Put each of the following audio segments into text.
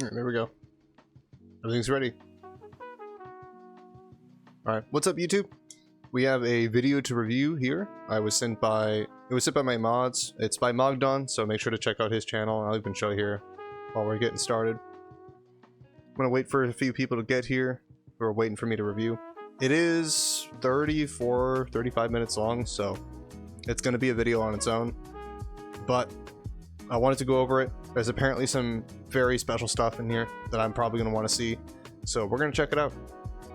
Alright, there we go. Everything's ready. Alright, what's up YouTube? We have a video to review here. It was sent by my mods. It's by Mogdon, so make sure to check out his channel. I'll even show you here while we're getting started. I'm gonna wait for a few people to get here who are waiting for me to review. It is 35 minutes long, so it's gonna be a video on its own. But I wanted to go over it. There's apparently some very special stuff in here that I'm probably gonna want to see. So we're gonna check it out.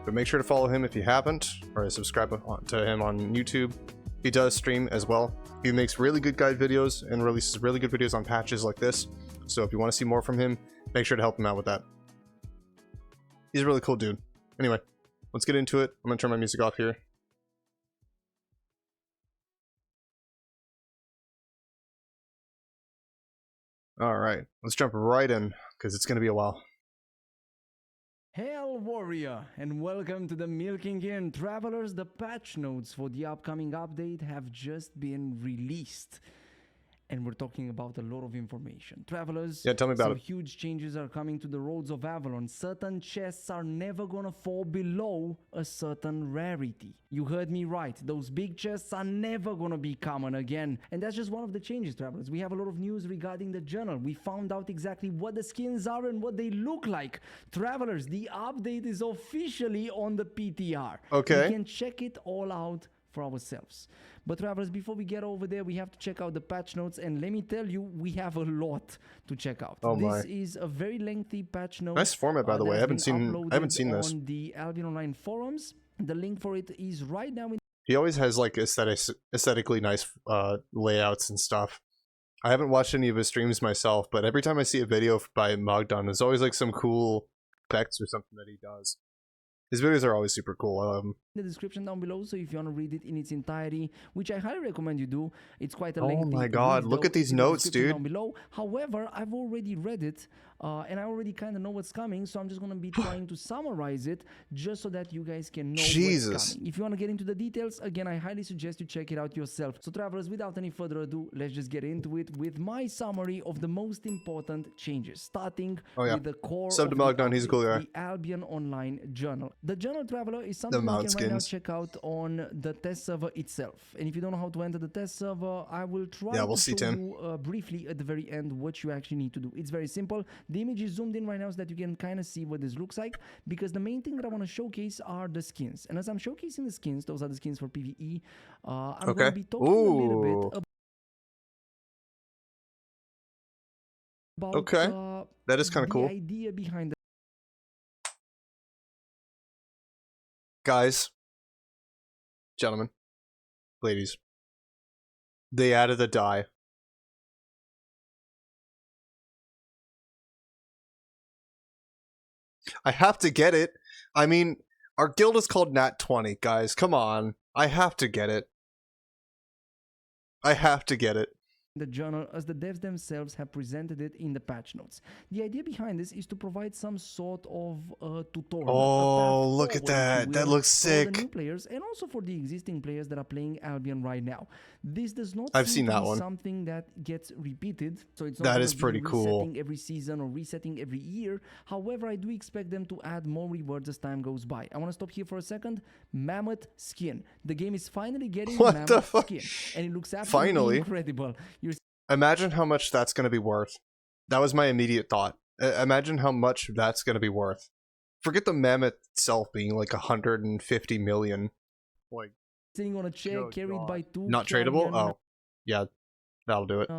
But make sure to follow him if you haven't, or subscribe to him on YouTube. He does stream as well. He makes really good guide videos and releases really good videos on patches like this. So if you want to see more from him, make sure to help him out with that. He's a really cool dude. Anyway, let's get into it. I'm gonna turn my music off here. Alright, let's jump right in, because it's gonna be a while. Hail Warrior, and welcome to the Milking Inn. Travelers, the patch notes for the upcoming update have just been released. And we're talking about a lot of information. Travelers, yeah, tell me about some it. Huge changes are coming to the roads of Avalon. Certain chests are never gonna fall below a certain rarity. You heard me right. Those big chests are never gonna be common again. And that's just one of the changes, travelers. We have a lot of news regarding the journal. We found out exactly what the skins are and what they look like. Travelers, the update is officially on the PTR. Okay. We can check it all out for ourselves. But travelers, before we get over there, we have to check out the patch notes, and let me tell you, we have a lot to check out. Oh my. This is a very lengthy patch note. Nice format, by the way. I haven't seen this on the Albion Online forums. The link for it is right now in. He always has like aesthetically nice layouts and stuff. I haven't watched any of his streams myself, but every time I see a video by Mogdon, there's always like some cool effects or something that he does. His videos are always super cool. I love them. The description down below, so if you want to read it in its entirety, which I highly recommend you do. It's quite a lengthy. Oh my god, look at these notes, dude. Down below. However, I've already read it, and I already kind of know what's coming, so I'm just going to be trying to summarize it, just so that you guys can know what's coming. If you want to get into the details, again, I highly suggest you check it out yourself. So travelers, without any further ado, let's just get into it with my summary of the most important changes, starting with the core Sub to Mogdon, he's a cool guy. The Albion Online Journal. The Journal, traveler, is something you can right now check out on the test server itself. And if you don't know how to enter the test server, I will try to show you briefly at the very end what you actually need to do. It's very simple. The image is zoomed in right now so that you can kind of see what this looks like, because the main thing that I want to showcase are the skins. And as I'm showcasing the skins, those are the skins for PvE, I'm going to be talking a little bit about that is kind of cool. The idea behind Guys, gentlemen, ladies, they added a die. I have to get it. I mean, our guild is called Nat 20, guys. Come on. I have to get it. I have to get it. The journal, as the devs themselves have presented it in the patch notes. The idea behind this is to provide some sort of tutorial. Oh, look at that. That looks sick. For the new players and also for the existing players that are playing Albion right now. This does not I've seen that one. Something that gets repeated. So it's not that is pretty cool. Resetting every season or resetting every year. However, I do expect them to add more rewards as time goes by. I want to stop here for a second. Mammoth skin. The game is finally getting Mammoth skin. And it looks absolutely incredible. Imagine how much that's going to be worth. That was my immediate thought. Imagine how much that's going to be worth. Forget the mammoth itself being like 150 million. Like, sitting on a chair carried by two. Not tradable? Oh, yeah. That'll do it.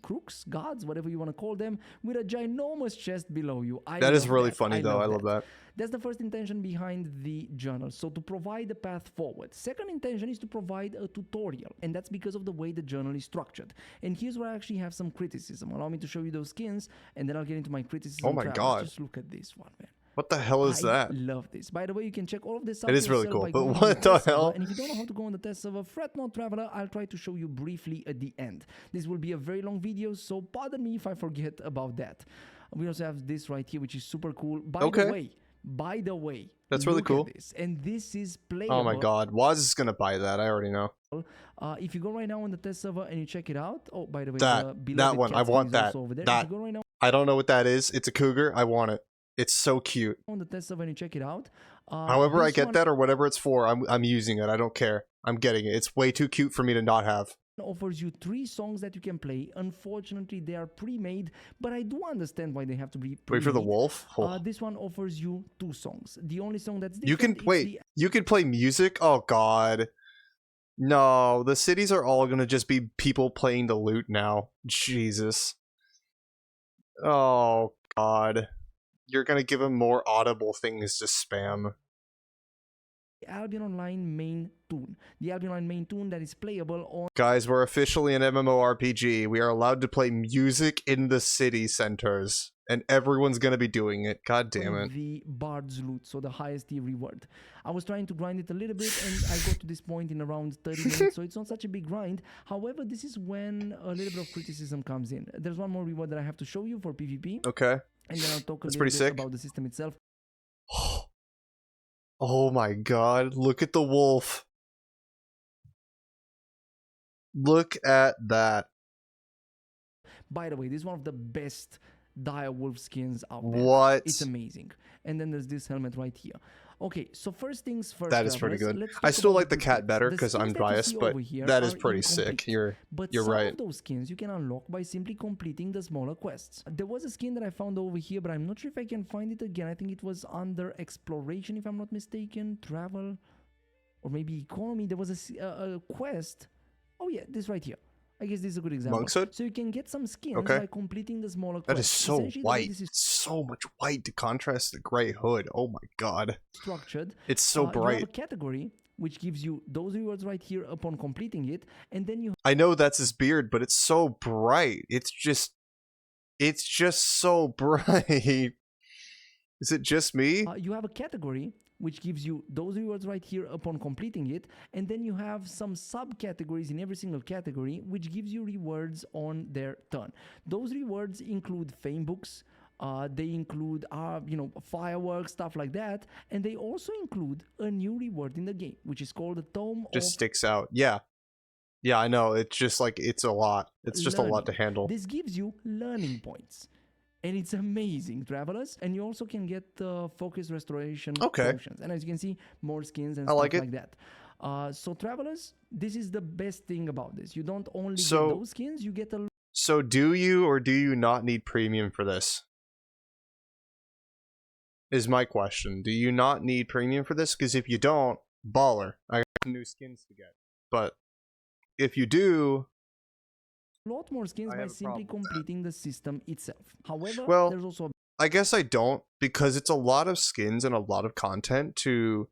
Crooks, gods, whatever you want to call them, with a ginormous chest below you. That is really funny, though. I love that. That's the first intention behind the journal. So to provide a path forward. Second intention is to provide a tutorial. And that's because of the way the journal is structured. And here's where I actually have some criticism. Allow me to show you those skins, and then I'll get into my criticism. Oh my god. Just look at this one, man. What the hell is that? I love this. By the way, you can check all of this out. It is really cool, but what the hell? And if you don't know how to go on the test server, fret not, traveler. I'll try to show you briefly at the end. This will be a very long video, so pardon me if I forget about that. We also have this right here, which is super cool. By the way, that's really cool. And this is playable. Oh my god, Waz is gonna buy that. I already know. If you go right now on the test server and you check it out. Oh, by the way, that one, I want that. If you go right now I don't know what that is. It's a cougar. I want it. It's so cute. On the test server and you check it out. However I get that or whatever it's for, I'm using it. I don't care. I'm getting it. It's way too cute for me to not have. Offers you 3 songs that you can play. Unfortunately, they are pre-made, but I do understand why they have to be pre-made. Wait for the wolf. This one offers you 2 songs. The only song that's different, you can wait. You can play music. Oh God, no! The cities are all gonna just be people playing the lute now. Jesus. Oh God, you're gonna give them more audible things to spam. Albion Online main tune. The Albion Online main tune that is playable on... Guys, we're officially an MMORPG. We are allowed to play music in the city centers. And everyone's gonna be doing it. God damn it. The Bard's Loot, so the highest tier reward. I was trying to grind it a little bit and I got to this point in around 30 minutes, so it's not such a big grind. However, this is when a little bit of criticism comes in. There's one more reward that I have to show you for PvP. Okay. And then I'll talk a That's little bit about the system itself. Oh my God, look at the wolf. Look at that. By the way, this is one of the best dire wolf skins out there. What? It's amazing. And then there's this helmet right here. Okay, so first things first. That is pretty good. I still like the cat better because I'm biased, but that is pretty sick. You're some right. Of those skins you can unlock by simply completing the smaller quests. There was a skin that I found over here, but I'm not sure if I can find it again. I think it was under exploration, if I'm not mistaken, travel, or maybe economy. There was a quest. Oh yeah, this right here. I guess this is a good example. Monk's Hood? So you can get some skins by completing the smaller quests. That is so white. So much white to contrast the gray hood. Oh my God. Structured. It's so bright. You have a category which gives you those rewards right here upon completing it, and then you... I know that's his beard, but it's so bright. It's just so bright. Is it just me? You have a category which gives you those rewards right here upon completing it, and then you have some subcategories in every single category which gives you rewards on their turn. Those rewards include fame books, they include fireworks, stuff like that, and they also include a new reward in the game which is called the Tome just sticks out. Yeah, I know. It's just like it's a lot. It's just learning. A lot to handle. This gives you learning points. And it's amazing, travelers. And you also can get focus restoration potions. And as you can see, more skins and stuff like that. So travelers, this is the best thing about this. You don't only get those skins, you get a... So do you or do you not need premium for this? Is my question. Do you not need premium for this? Because if you don't, baller. I got new skins to get. But if you do... lot more skins by simply completing the system itself. However, well, there's also... I guess I don't, because it's a lot of skins and a lot of content to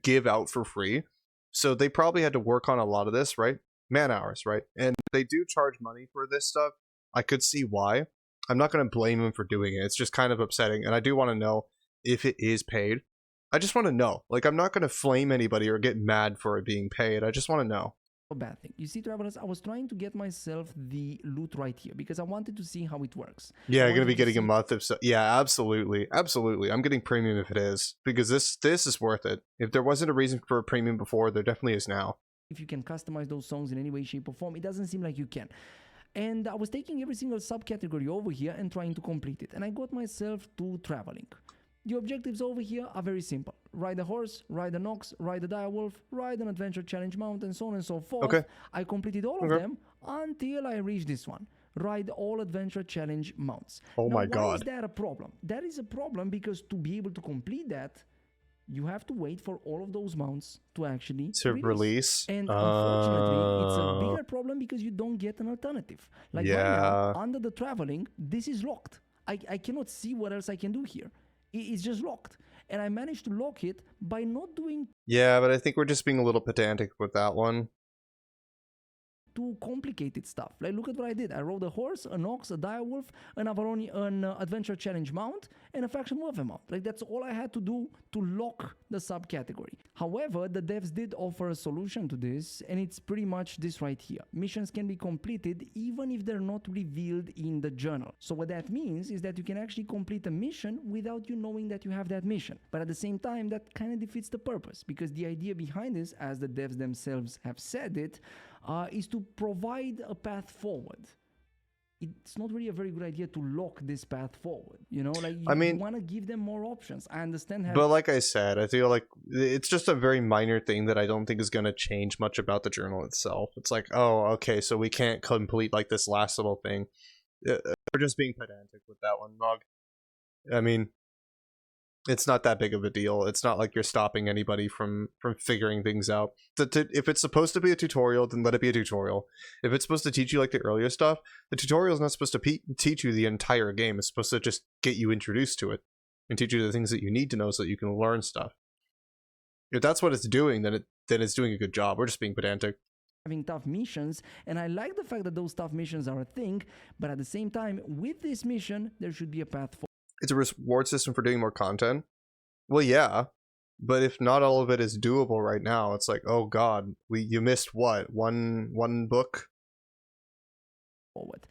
give out for free. So they probably had to work on a lot of this, right? Man hours, right? And they do charge money for this stuff. I could see why. I'm not going to blame them for doing it. It's just kind of upsetting. And I do want to know if it is paid. I just want to know. Like, I'm not going to flame anybody or get mad for it being paid. I just want to know. A bad thing. You see, travelers, I was trying to get myself the loot right here because I wanted to see how it works. Yeah, you're gonna be getting a month of so. Yeah, absolutely. I'm getting premium if it is, because this is worth it. If there wasn't a reason for a premium before, there definitely is now. If you can customize those songs in any way, shape, or form, it doesn't seem like you can. And I was taking every single subcategory over here and trying to complete it, and I got myself to traveling. The objectives over here are very simple. Ride a horse, ride an ox, ride a direwolf, ride an adventure challenge mount, and so on and so forth. Okay. I completed all of them until I reached this one. Ride all adventure challenge mounts. Oh my God. Why is God. that a problem? That is a problem because to be able to complete that, you have to wait for all of those mounts to actually release. And unfortunately, it's a bigger problem because you don't get an alternative. Like right now, under the traveling, this is locked. I cannot see what else I can do here. It's just locked. And I managed to lock it by not doing... Yeah, but I think we're just being a little pedantic with that one. Too complicated stuff. Like, look at what I did. I rode a horse, an ox, a direwolf, an adventure challenge mount, and a faction warfare mount. Like, that's all I had to do to lock the subcategory. However, the devs did offer a solution to this, and it's pretty much this right here. Missions can be completed even if they're not revealed in the journal. So what that means is that you can actually complete a mission without you knowing that you have that mission. But at the same time, that kind of defeats the purpose, because the idea behind this, as the devs themselves have said it, is to provide a path forward. it's not really a very good idea to lock this path forward. You know, like I mean, you want to give them more options. I understand. But like I said, I feel like it's just a very minor thing that I don't think is going to change much about the journal itself. It's like, oh, okay, so we can't complete like this last little thing. We're just being pedantic with that one, Mog. I mean, it's not that big of a deal. It's not like you're stopping anybody from figuring things out. If it's supposed to be a tutorial, then let it be a tutorial. If it's supposed to teach you like the earlier stuff, the tutorial is not supposed to teach you the entire game. It's supposed to just get you introduced to it and teach you the things that you need to know so that you can learn stuff. If that's what it's doing, then it's doing a good job. We're just being pedantic. Having tough missions, and I like the fact that those tough missions are a thing, but at the same time, with this mission, there should be a path forward. It's a reward system for doing more content. Well, yeah, but if not all of it is doable right now, it's like, oh god, you missed what, one book. Forward.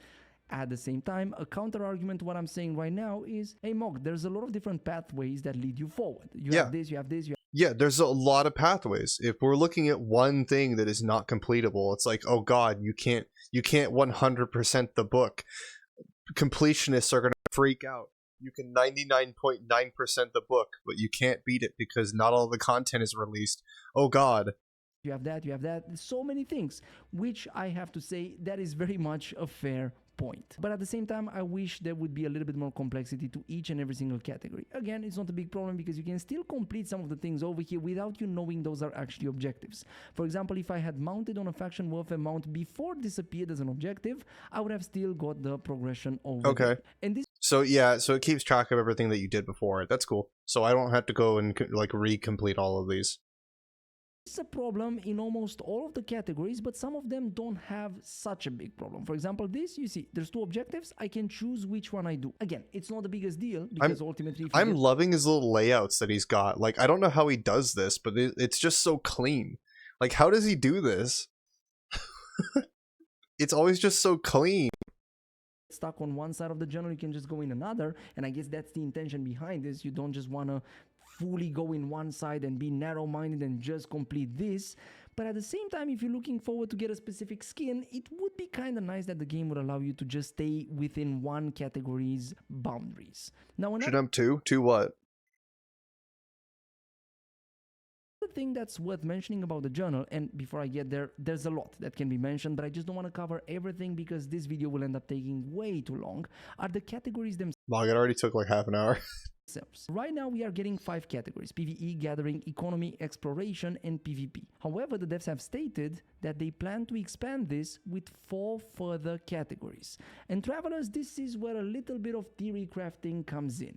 At the same time, a counter argument to what I'm saying right now is, hey Mog, there's a lot of different pathways that lead you forward. You have this, you have this, yeah, there's a lot of pathways. If we're looking at one thing that is not completable, it's like, oh god, you can't 100% the book. Completionists are gonna freak out. You can 99.9% the book, but you can't beat it because not all the content is released. Oh god. You have that, so many things, which I have to say that is very much a fair point. But at the same time, I wish there would be a little bit more complexity to each and every single category. Again, it's not a big problem because you can still complete some of the things over here without you knowing those are actually objectives. For example, if I had mounted on a faction warfare mount before this appeared as an objective, I would have still got the progression over there. And this so it keeps track of everything that you did before. That's cool. So I don't have to go and like re-complete all of these. It's a problem in almost all of the categories, but some of them don't have such a big problem. For example, this, you see, there's two objectives. I can choose which one I do. Again, it's not the biggest deal because ultimately... I'm loving his little layouts that he's got. Like, I don't know how he does this, but it's just so clean. Like, how does he do this? It's always just so clean. Stuck on one side of the journal, you can just go in another, and I guess that's the intention behind this. You don't just want to fully go in one side and be narrow-minded and just complete this, but at the same time, if you're looking forward to get a specific skin, it would be kind of nice that the game would allow you to just stay within one category's boundaries. Now, should jump to what? The thing that's worth mentioning about the journal, and before I get there, there's a lot that can be mentioned, but I just don't want to cover everything because this video will end up taking way too long, are the categories themselves. Log, it already took like half an hour. Right now we are getting 5 categories: PvE, Gathering, Economy, Exploration, and PvP. However, the devs have stated that they plan to expand this with 4 further categories. And travelers, this is where a little bit of theory crafting comes in.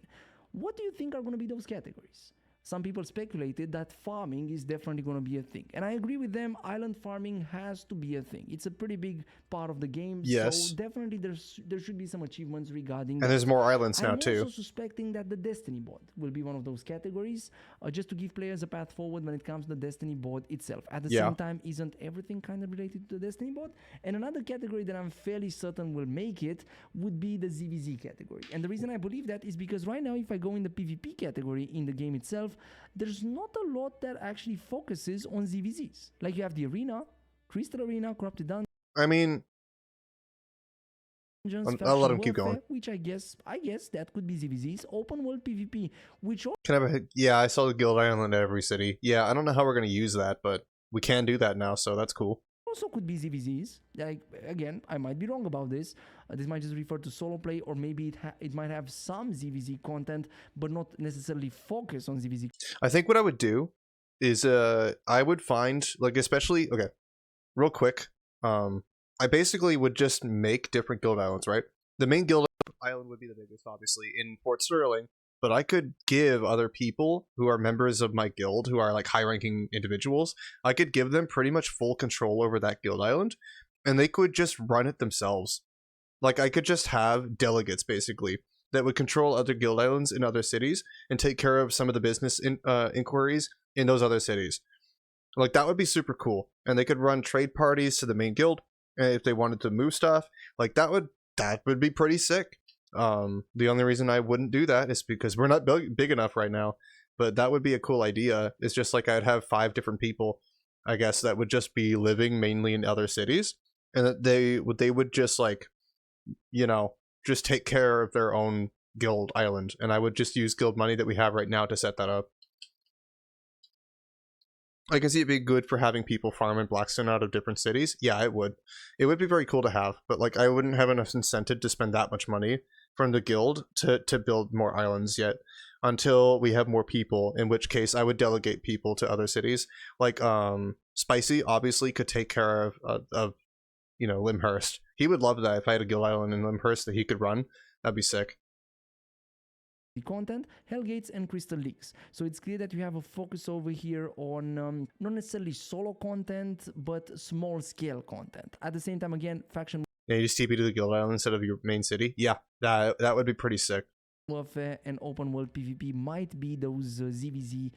What do you think are going to be those categories? Some people speculated that farming is definitely going to be a thing. And I agree with them, island farming has to be a thing. It's a pretty big part of the game. Yes. So definitely there should be some achievements regarding and there's more islands now too. I'm also suspecting that the Destiny board will be one of those categories, just to give players a path forward when it comes to the Destiny board itself. At the same time, isn't everything kind of related to the Destiny board? And another category that I'm fairly certain will make it would be the ZVZ category. And the reason I believe that is because right now, if I go in the PvP category in the game itself, there's not a lot that actually focuses on ZVZs. Like you have the Arena, Crystal Arena, Corrupted Dungeons. I mean, I'll let him keep going. Which I guess that could be ZVZs. Open World PvP, which yeah, I saw the Guild Island at every city. Yeah, I don't know how we're gonna use that, but we can do that now, so that's cool. Also could be ZVZs. Like, again, I might be wrong about this. This might just refer to solo play, or maybe it might have some ZVZ content, but not necessarily focus on ZVZ. I think what I would do is I would find, like, especially, okay, real quick, I basically would just make different guild islands, right? The main guild island would be the biggest, obviously, in Port Sterling, but I could give other people who are members of my guild, who are like high-ranking individuals, I could give them pretty much full control over that guild island, and they could just run it themselves. Like, I could just have delegates, basically, that would control other guild islands in other cities and take care of some of the business inquiries in those other cities. Like, that would be super cool. And they could run trade parties to the main guild, and if they wanted to move stuff, like, that would be pretty sick. The only reason I wouldn't do that is because we're not big enough right now, but that would be a cool idea. It's just like I'd have 5 different people, I guess, that would just be living mainly in other cities, and that they would just like you know, just take care of their own guild island, and I would just use guild money that we have right now to set that up. I can see it being good for having people farm in Blackstone out of different cities. Yeah, it would. It would be very cool to have, but like I wouldn't have enough incentive to spend that much money from the guild to build more islands yet until we have more people, in which case I would delegate people to other cities. Like Spicy obviously could take care of you know, Limhurst. He would love that if I had a guild island in Limhurst that he could run. That'd be sick. Content, Hellgates and Crystal Leaks. So it's clear that you have a focus over here on not necessarily solo content, but small scale content. At the same time, again, faction yeah, you just TP to the guild island instead of your main city. Yeah, that would be pretty sick. warfare and open world PvP might be those ZVZ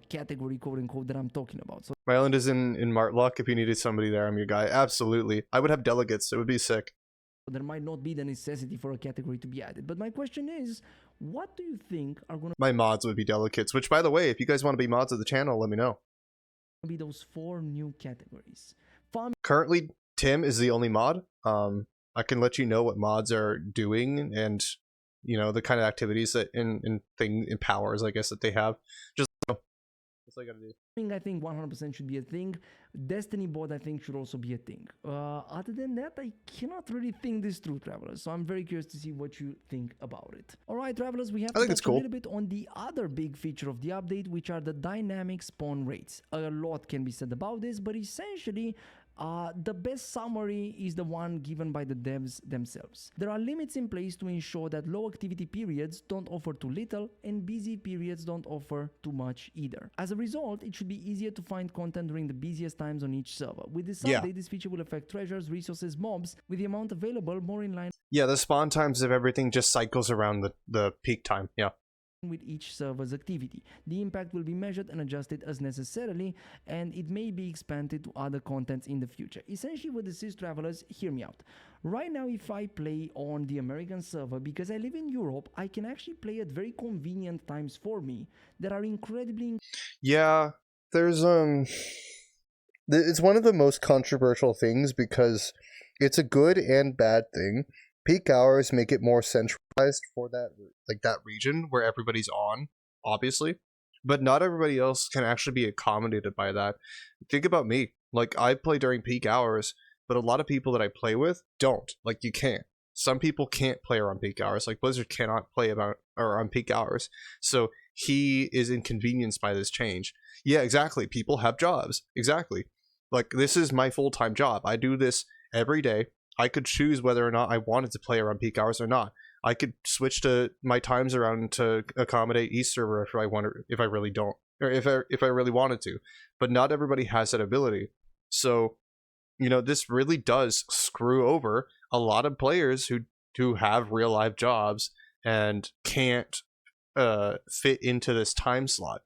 category quote unquote that I'm talking about. So my island is in Martlock. If you needed somebody there, I'm your guy. Absolutely. I would have delegates. It would be sick. There might not be the necessity for a category to be added. But my question is, what do you think are going to my mods would be delegates, which by the way, if you guys want to be mods of the channel, let me know. Be those 4 new categories. Currently, Tim is the only mod. I can let you know what mods are doing and, you know, the kind of activities that in powers, I guess, that they have. Just that's all I gotta do. I think 100% should be a thing. Destiny board, I think, should also be a thing. Other than that, I cannot really think this through, Travelers. So I'm very curious to see what you think about it. All right, Travelers, we have to touch a little bit on the other big feature of the update, which are the dynamic spawn rates. A lot can be said about this, but essentially, the best summary is the one given by the devs themselves. There are limits in place to ensure that low activity periods don't offer too little and busy periods don't offer too much either. As a result, it should be easier to find content during the busiest times on each server. With this update, this feature will affect treasures, resources, mobs, with the amount available more in line. Yeah, the spawn times of everything just cycles around the peak time. Yeah. With each server's activity. The impact will be measured and adjusted as necessarily, and it may be expanded to other contents in the future. Essentially what this is, Travelers, hear me out. Right now, if I play on the American server, because I live in Europe, I can actually play at very convenient times for me that are incredibly... Yeah, there's it's one of the most controversial things because it's a good and bad thing. Peak hours make it more centralized for that, like that region where everybody's on, obviously, but not everybody else can actually be accommodated by that. Think about me. Like, I play during peak hours, but a lot of people that I play with don't. Like, you can't. Some people can't play around peak hours. Like, Blizzard cannot play on peak hours. So he is inconvenienced by this change. Yeah, exactly. People have jobs. Exactly. Like, this is my full-time job. I do this every day. I could choose whether or not I wanted to play around peak hours or not. I could switch to my times around to accommodate each server if I want, if I really don't, or if I really wanted to. But not everybody has that ability. So, you know, this really does screw over a lot of players who have real life jobs and can't fit into this time slot.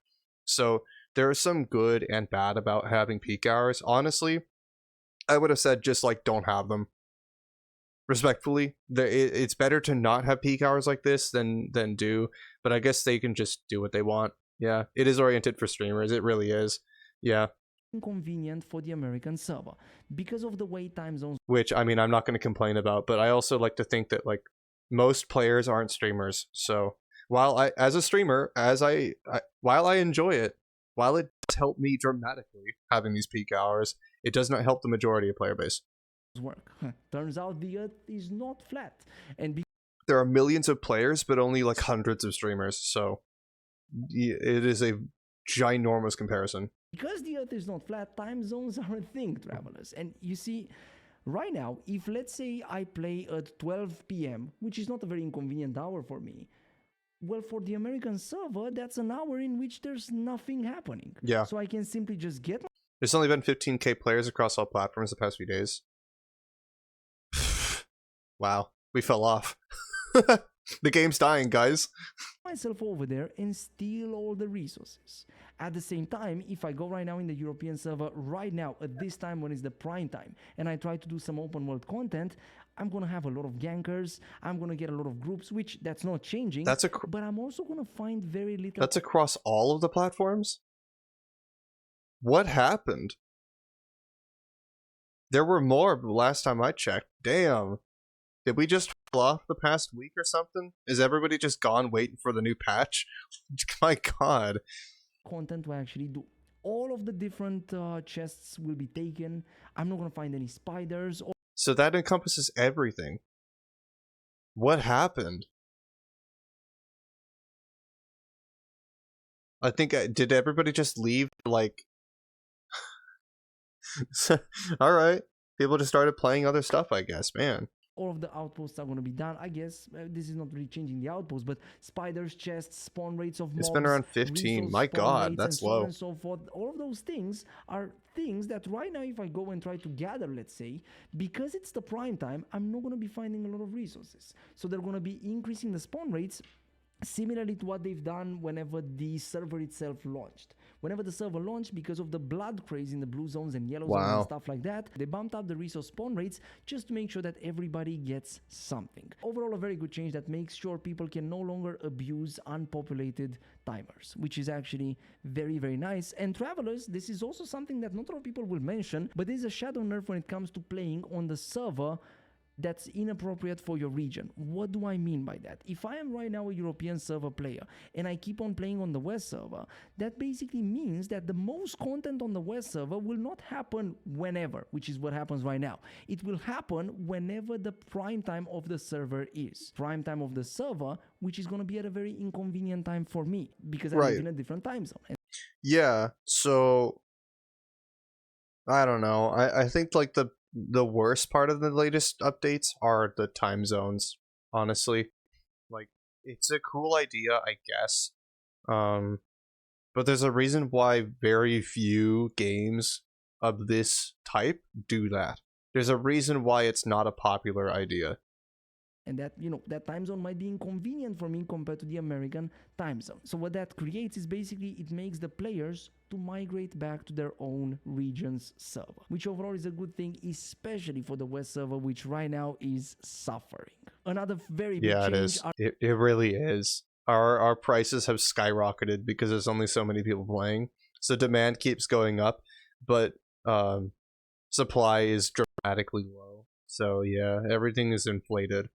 So there is some good and bad about having peak hours. Honestly, I would have said just like don't have them. Respectfully, it's better to not have peak hours like this than do, but I guess they can just do what they want. Yeah, it is oriented for streamers. It really is. Yeah. Inconvenient for the American server because of the way time zones. Which, I mean, I'm not going to complain about, but I also like to think that like most players aren't streamers. So while I, as a streamer, while I enjoy it, while it does help me dramatically having these peak hours, it does not help the majority of player base. Work. Turns out the earth is not flat, and there are millions of players but only like hundreds of streamers, so it is a ginormous comparison. Because the earth is not flat, time zones are a thing, Travelers. And you see, right now, if let's say I play at 12 p.m., which is not a very inconvenient hour for me, well, for the American server, that's an hour in which there's nothing happening. Yeah. So I can simply just get... There's only been 15k players across all platforms the past few days. Wow, we fell off. The game's dying, guys. Myself over there and steal all the resources. At the same time, if I go right now in the European server, right now at this time when it's the prime time, and I try to do some open world content, I'm gonna have a lot of gankers. I'm gonna get a lot of groups, which that's not changing. But I'm also gonna find very little. That's across all of the platforms. What happened? There were more last time I checked. Damn. Did we just fall off the past week or something? Is everybody just gone waiting for the new patch? My god. Content to actually do. All of the different chests will be taken. I'm not gonna find any spiders. So that encompasses everything. What happened? I think, did everybody just leave, like... Alright. People just started playing other stuff, I guess, man. All of the outposts are going to be done. I guess this is not really changing the outposts, but spiders, chests, spawn rates of mobs. It's been around 15. My god, that's low. And so forth. All of those things are things that right now, if I go and try to gather, let's say, because it's the prime time, I'm not going to be finding a lot of resources. So they're going to be increasing the spawn rates similarly to what they've done whenever the server itself launched. Whenever the server launched, because of the blood craze in the blue zones and yellow zones and stuff like that, they bumped up the resource spawn rates just to make sure that everybody gets something. Overall, a very good change that makes sure people can no longer abuse unpopulated timers, which is actually very, very nice. And travelers, this is also something that not a lot of people will mention, but there's a shadow nerf when it comes to playing on the server that's inappropriate for your region. What do I mean by that? If I am right now a European server player and I keep on playing on the West server, that basically means that the most content on the West server will not happen whenever, which is what happens right now. It will happen whenever the prime time of the server is. Prime time of the server, which is going to be at a very inconvenient time for me because I live in a different time zone. Yeah, so I don't know. I think like the worst part of the latest updates are the time zones, honestly. Like, it's a cool idea, I guess. But there's a reason why very few games of this type do that. There's a reason why it's not a popular idea. And that, you know, that time zone might be inconvenient for me compared to the American time zone. So what that creates is basically it makes the players to migrate back to their own region's server, which overall is a good thing, especially for the West server, which right now is suffering. Another very big change. It is. It really is. Our prices have skyrocketed because there's only so many people playing. So demand keeps going up, but supply is dramatically low. So yeah, everything is inflated.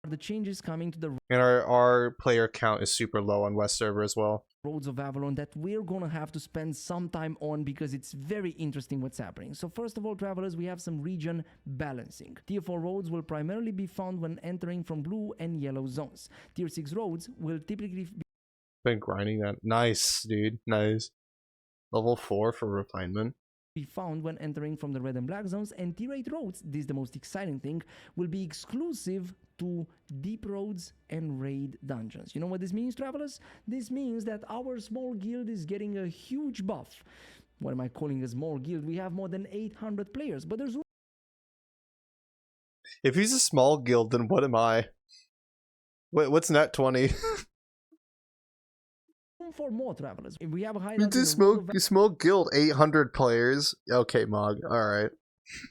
The changes coming to the and our player count is super low on West server as well. Roads of Avalon that we're gonna have to spend some time on because it's very interesting what's happening. So first of all, travelers, we have some region balancing. Tier 4 roads will primarily be found when entering from blue and yellow zones. Tier 6 roads will typically be been grinding that. Nice, dude. Nice. Level 4 for refinement. Be found when entering from the red and black zones, and tier 8 roads, this is the most exciting thing, will be exclusive to deep roads and raid dungeons. You know what this means, travelers? This means that our small guild is getting a huge buff. What am I calling a small guild? We have more than 800 players, but there's... If he's a small guild, then what am I? Wait, what's Net 20? For more travelers. If we have a high small guild, 800 players. Okay, Mog. Alright.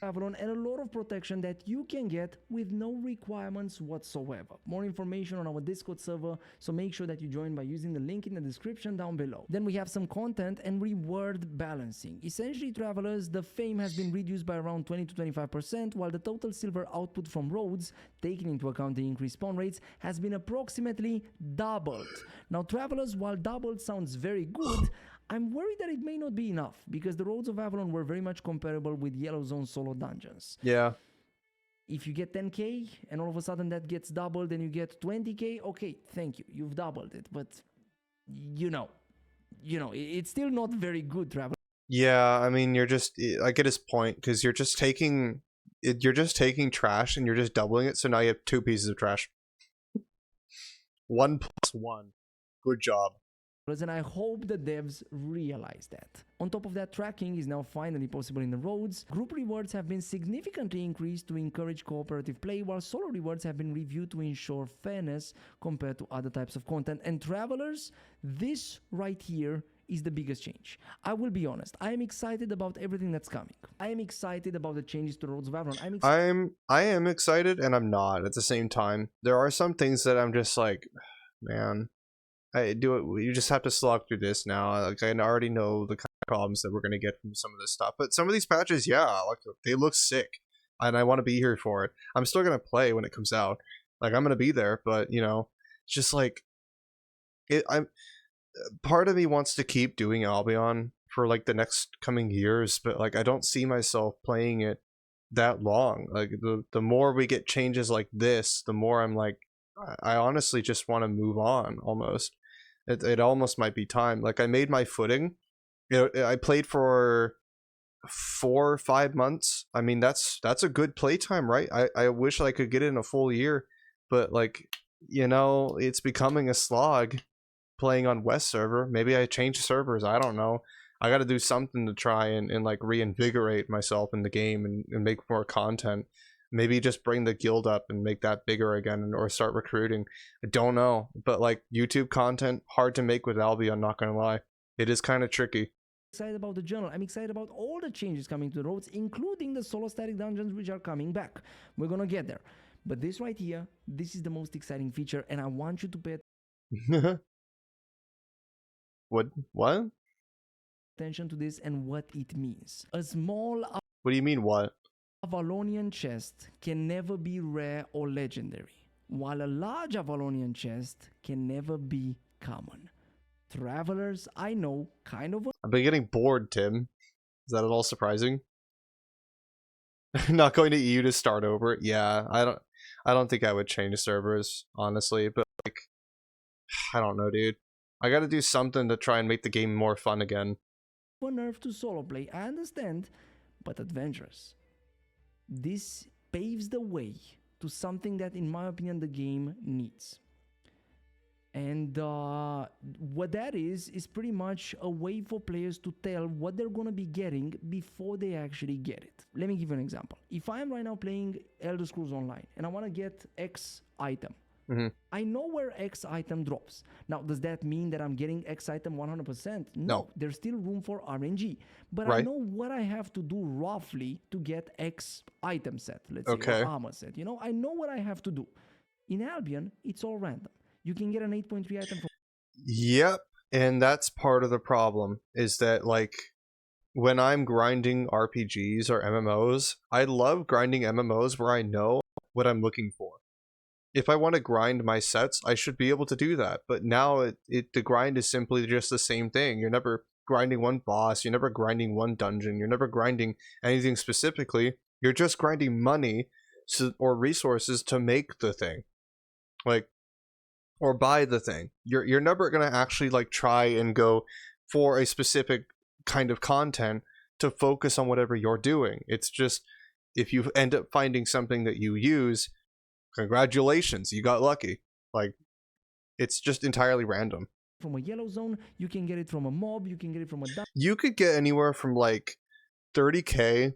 Avalon and a lot of protection that you can get with no requirements whatsoever. More information on our Discord server, so make sure that you join by using the link in the description down below. Then we have some content and reward balancing. Essentially, travelers, the fame has been reduced by around 20 to 25%, while the total silver output from roads, taking into account the increased spawn rates, has been approximately doubled. Now, travelers, while doubled sounds very good, I'm worried that it may not be enough, because the roads of Avalon were very much comparable with Yellow Zone solo dungeons. Yeah. If you get 10k and all of a sudden that gets doubled and you get 20k, okay, thank you, you've doubled it. But you know, it's still not very good, travel. Yeah, I mean, I get his point, because you're just taking trash and you're just doubling it, so now you have 2 pieces of trash. 1 plus 1. Good job. And I hope the devs realize that. On top of that, tracking is now finally possible in the roads. Group rewards have been significantly increased to encourage cooperative play, while solo rewards have been reviewed to ensure fairness compared to other types of content. And travelers, this right here is the biggest change. I will be honest, I am excited about everything that's coming. I am excited about the changes to the Roads of Avalon. I am excited, and I'm not at the same time. There are some things that I'm just like, man, you just have to slog through this now. Like, I already know the kind of problems that we're gonna get from some of this stuff, but some of these patches, yeah, like, they look sick. and I want to be here for it. I'm still gonna play when it comes out. Like, I'm gonna be there, but you know, it's just like part of me wants to keep doing Albion for like the next coming years, but like I don't see myself playing it that long. Like the more we get changes like this, the more I'm like, I honestly just want to move on. Almost, it almost might be time. Like, I made my footing. You know, I played for 4 or 5 months. I mean, that's a good playtime, right? I wish I could get it in a full year, but like, you know, it's becoming a slog playing on West server. Maybe I change servers. I don't know. I got to do something to try and like reinvigorate myself in the game and make more content. Maybe just bring the guild up and make that bigger again, or start recruiting. I don't know, but like YouTube content, hard to make with Albion, not gonna lie. It is kind of tricky. Excited about the journal. I'm excited about all the changes coming to the roads, including the solo static dungeons which are coming back. We're gonna get there. But this right here, this is the most exciting feature, and I want you to pay What? attention to this and what it means. A small What do you mean, what? Avalonian chest can never be rare or legendary, while a large Avalonian chest can never be common. Travelers, I know, kind of. I've been getting bored, Tim. Is that at all surprising? Not going to EU to start over? Yeah, I don't think I would change servers, honestly, but like, I don't know, dude. I gotta do something to try and make the game more fun again. Nerve to solo play, I understand, but adventurous. This paves the way to something that, in my opinion, the game needs. And what that is pretty much a way for players to tell what they're going to be getting before they actually get it. Let me give you an example. If I am right now playing Elder Scrolls Online and I want to get X item, I know where X item drops. Now, does that mean that I'm getting X item 100%? No. There's still room for RNG. But I know what I have to do roughly to get X item set, let's say, or armor set. You know, I know what I have to do. In Albion, it's all random. You can get an 8.3 item from... Yep, and that's part of the problem, is that, like, when I'm grinding RPGs or MMOs, I love grinding MMOs where I know what I'm looking for. If I want to grind my sets, I should be able to do that. But now the grind is simply just the same thing. You're never grinding one boss, you're never grinding one dungeon, you're never grinding anything specifically. You're just grinding money or resources to make the thing. Like, or buy the thing. You're never gonna actually like try and go for a specific kind of content to focus on whatever you're doing. It's just, if you end up finding something that you use, congratulations, you got lucky. Like, it's just entirely random. From a yellow zone, you can get it from a mob, you can get it from a... You could get anywhere from like 30k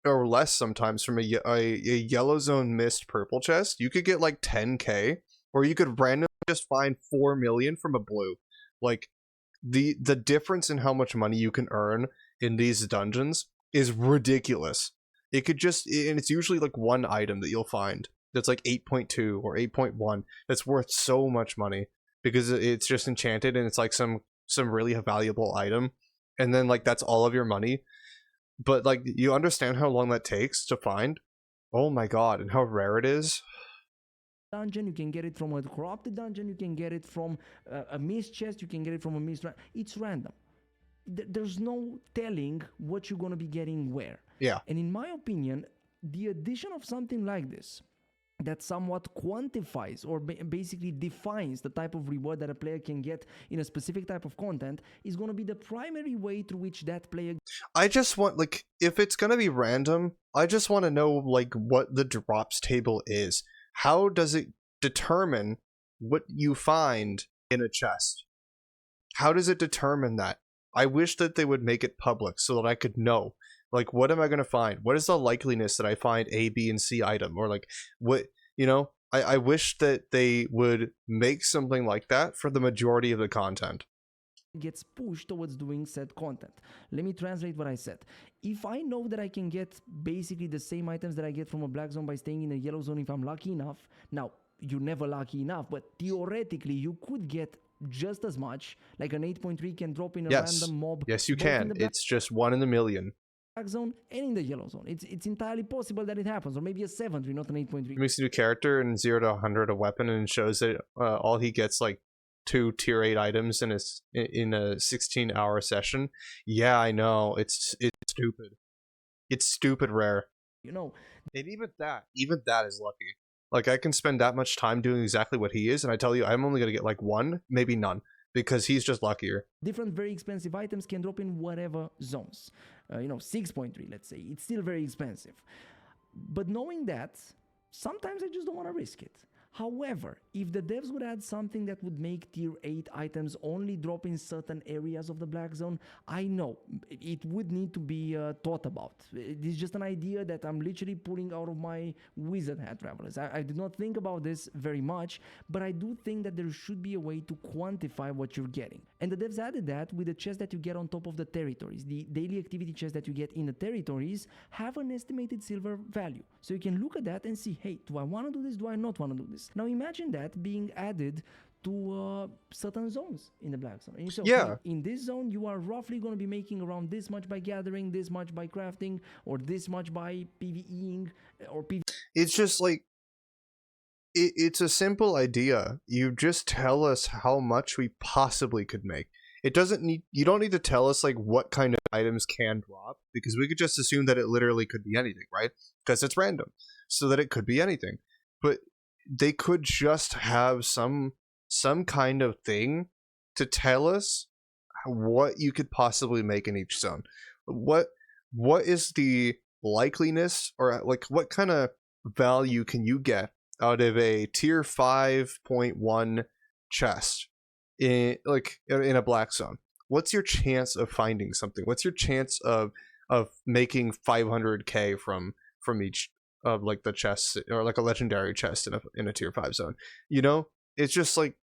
or less sometimes from a yellow zone mist purple chest. You could get like 10k, or you could randomly just find 4 million from a blue. Like, the difference in how much money you can earn in these dungeons is ridiculous. It could just, and it's usually like one item that you'll find that's like 8.2 or 8.1 that's worth so much money because it's just enchanted and it's like some really valuable item, and then like that's all of your money. But like, you understand how long that takes to find? Oh my god, and how rare it is. Dungeon, you can get it from a corrupted dungeon, you can get it from a mist chest, you can get it from a mist. It's random. There's no telling what you're going to be getting where. Yeah. And in my opinion, the addition of something like this that somewhat quantifies or basically defines the type of reward that a player can get in a specific type of content is going to be the primary way through which that player... I just want, like, if it's going to be random, I just want to know, like, what the drops table is. How does it determine what you find in a chest? How does it determine that? I wish that they would make it public so that I could know. Like, what am I going to find? What is the likeliness that I find A, B, and C item? Or, like, what, you know? I wish that they would make something like that for the majority of the content. Gets pushed towards doing said content. Let me translate what I said. If I know that I can get basically the same items that I get from a black zone by staying in a yellow zone if I'm lucky enough, now, you're never lucky enough, but theoretically, you could get just as much, like an 8.3 can drop in a random mob. Yes, you can. It's just 1 in a million. zone and in the yellow zone. It's entirely possible that it happens, or maybe a 7-3, not an 8.3. He makes a new character and 0 to 100 a weapon and shows that all he gets like 2 tier 8 items in a 16-hour session. Yeah, I know. It's stupid. It's stupid rare. You know, and even that is lucky. Like, I can spend that much time doing exactly what he is, and I tell you, I'm only gonna get like 1, maybe none, because he's just luckier. Different very expensive items can drop in whatever zones. 6.3, let's say. It's still very expensive. But knowing that, sometimes I just don't want to risk it. However, if the devs would add something that would make tier 8 items only drop in certain areas of the black zone, I know it would need to be thought about. It's just an idea that I'm literally pulling out of my wizard hat, travelers. I did not think about this very much, but I do think that there should be a way to quantify what you're getting. And the devs added that with the chests that you get on top of the territories. The daily activity chests that you get in the territories have an estimated silver value. So you can look at that and see, hey, do I want to do this? Do I not want to do this? Now imagine that being added to certain zones in the black zone. And you say, okay, yeah, in this zone, you are roughly going to be making around this much by gathering, this much by crafting, or this much by PvEing, or PvE. It's just like, it's a simple idea. You just tell us how much we possibly could make. You don't need to tell us like what kind of items can drop, because we could just assume that it literally could be anything, right? Because it's random, so that it could be anything. But they could just have some kind of thing to tell us what you could possibly make in each zone. What is the likeliness, or like what kind of value can you get out of a tier 5.1 chest in a black zone? What's your chance of finding something? What's your chance of making 500k from each of like the chests, or like a legendary chest in a tier 5 zone? It's just like,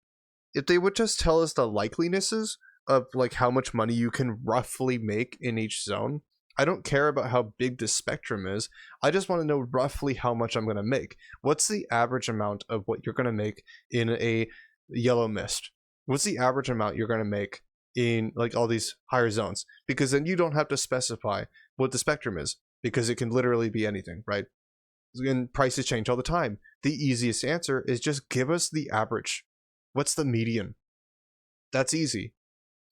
if they would just tell us the likelinesses of like how much money you can roughly make in each zone. I don't care about how big the spectrum is. I just want to know roughly how much I'm going to make. What's the average amount of what you're going to make in a yellow mist? What's the average amount you're going to make in like all these higher zones? Because then you don't have to specify what the spectrum is, because it can literally be anything, right? And prices change all the time. The easiest answer is just give us the average. What's the median? That's easy.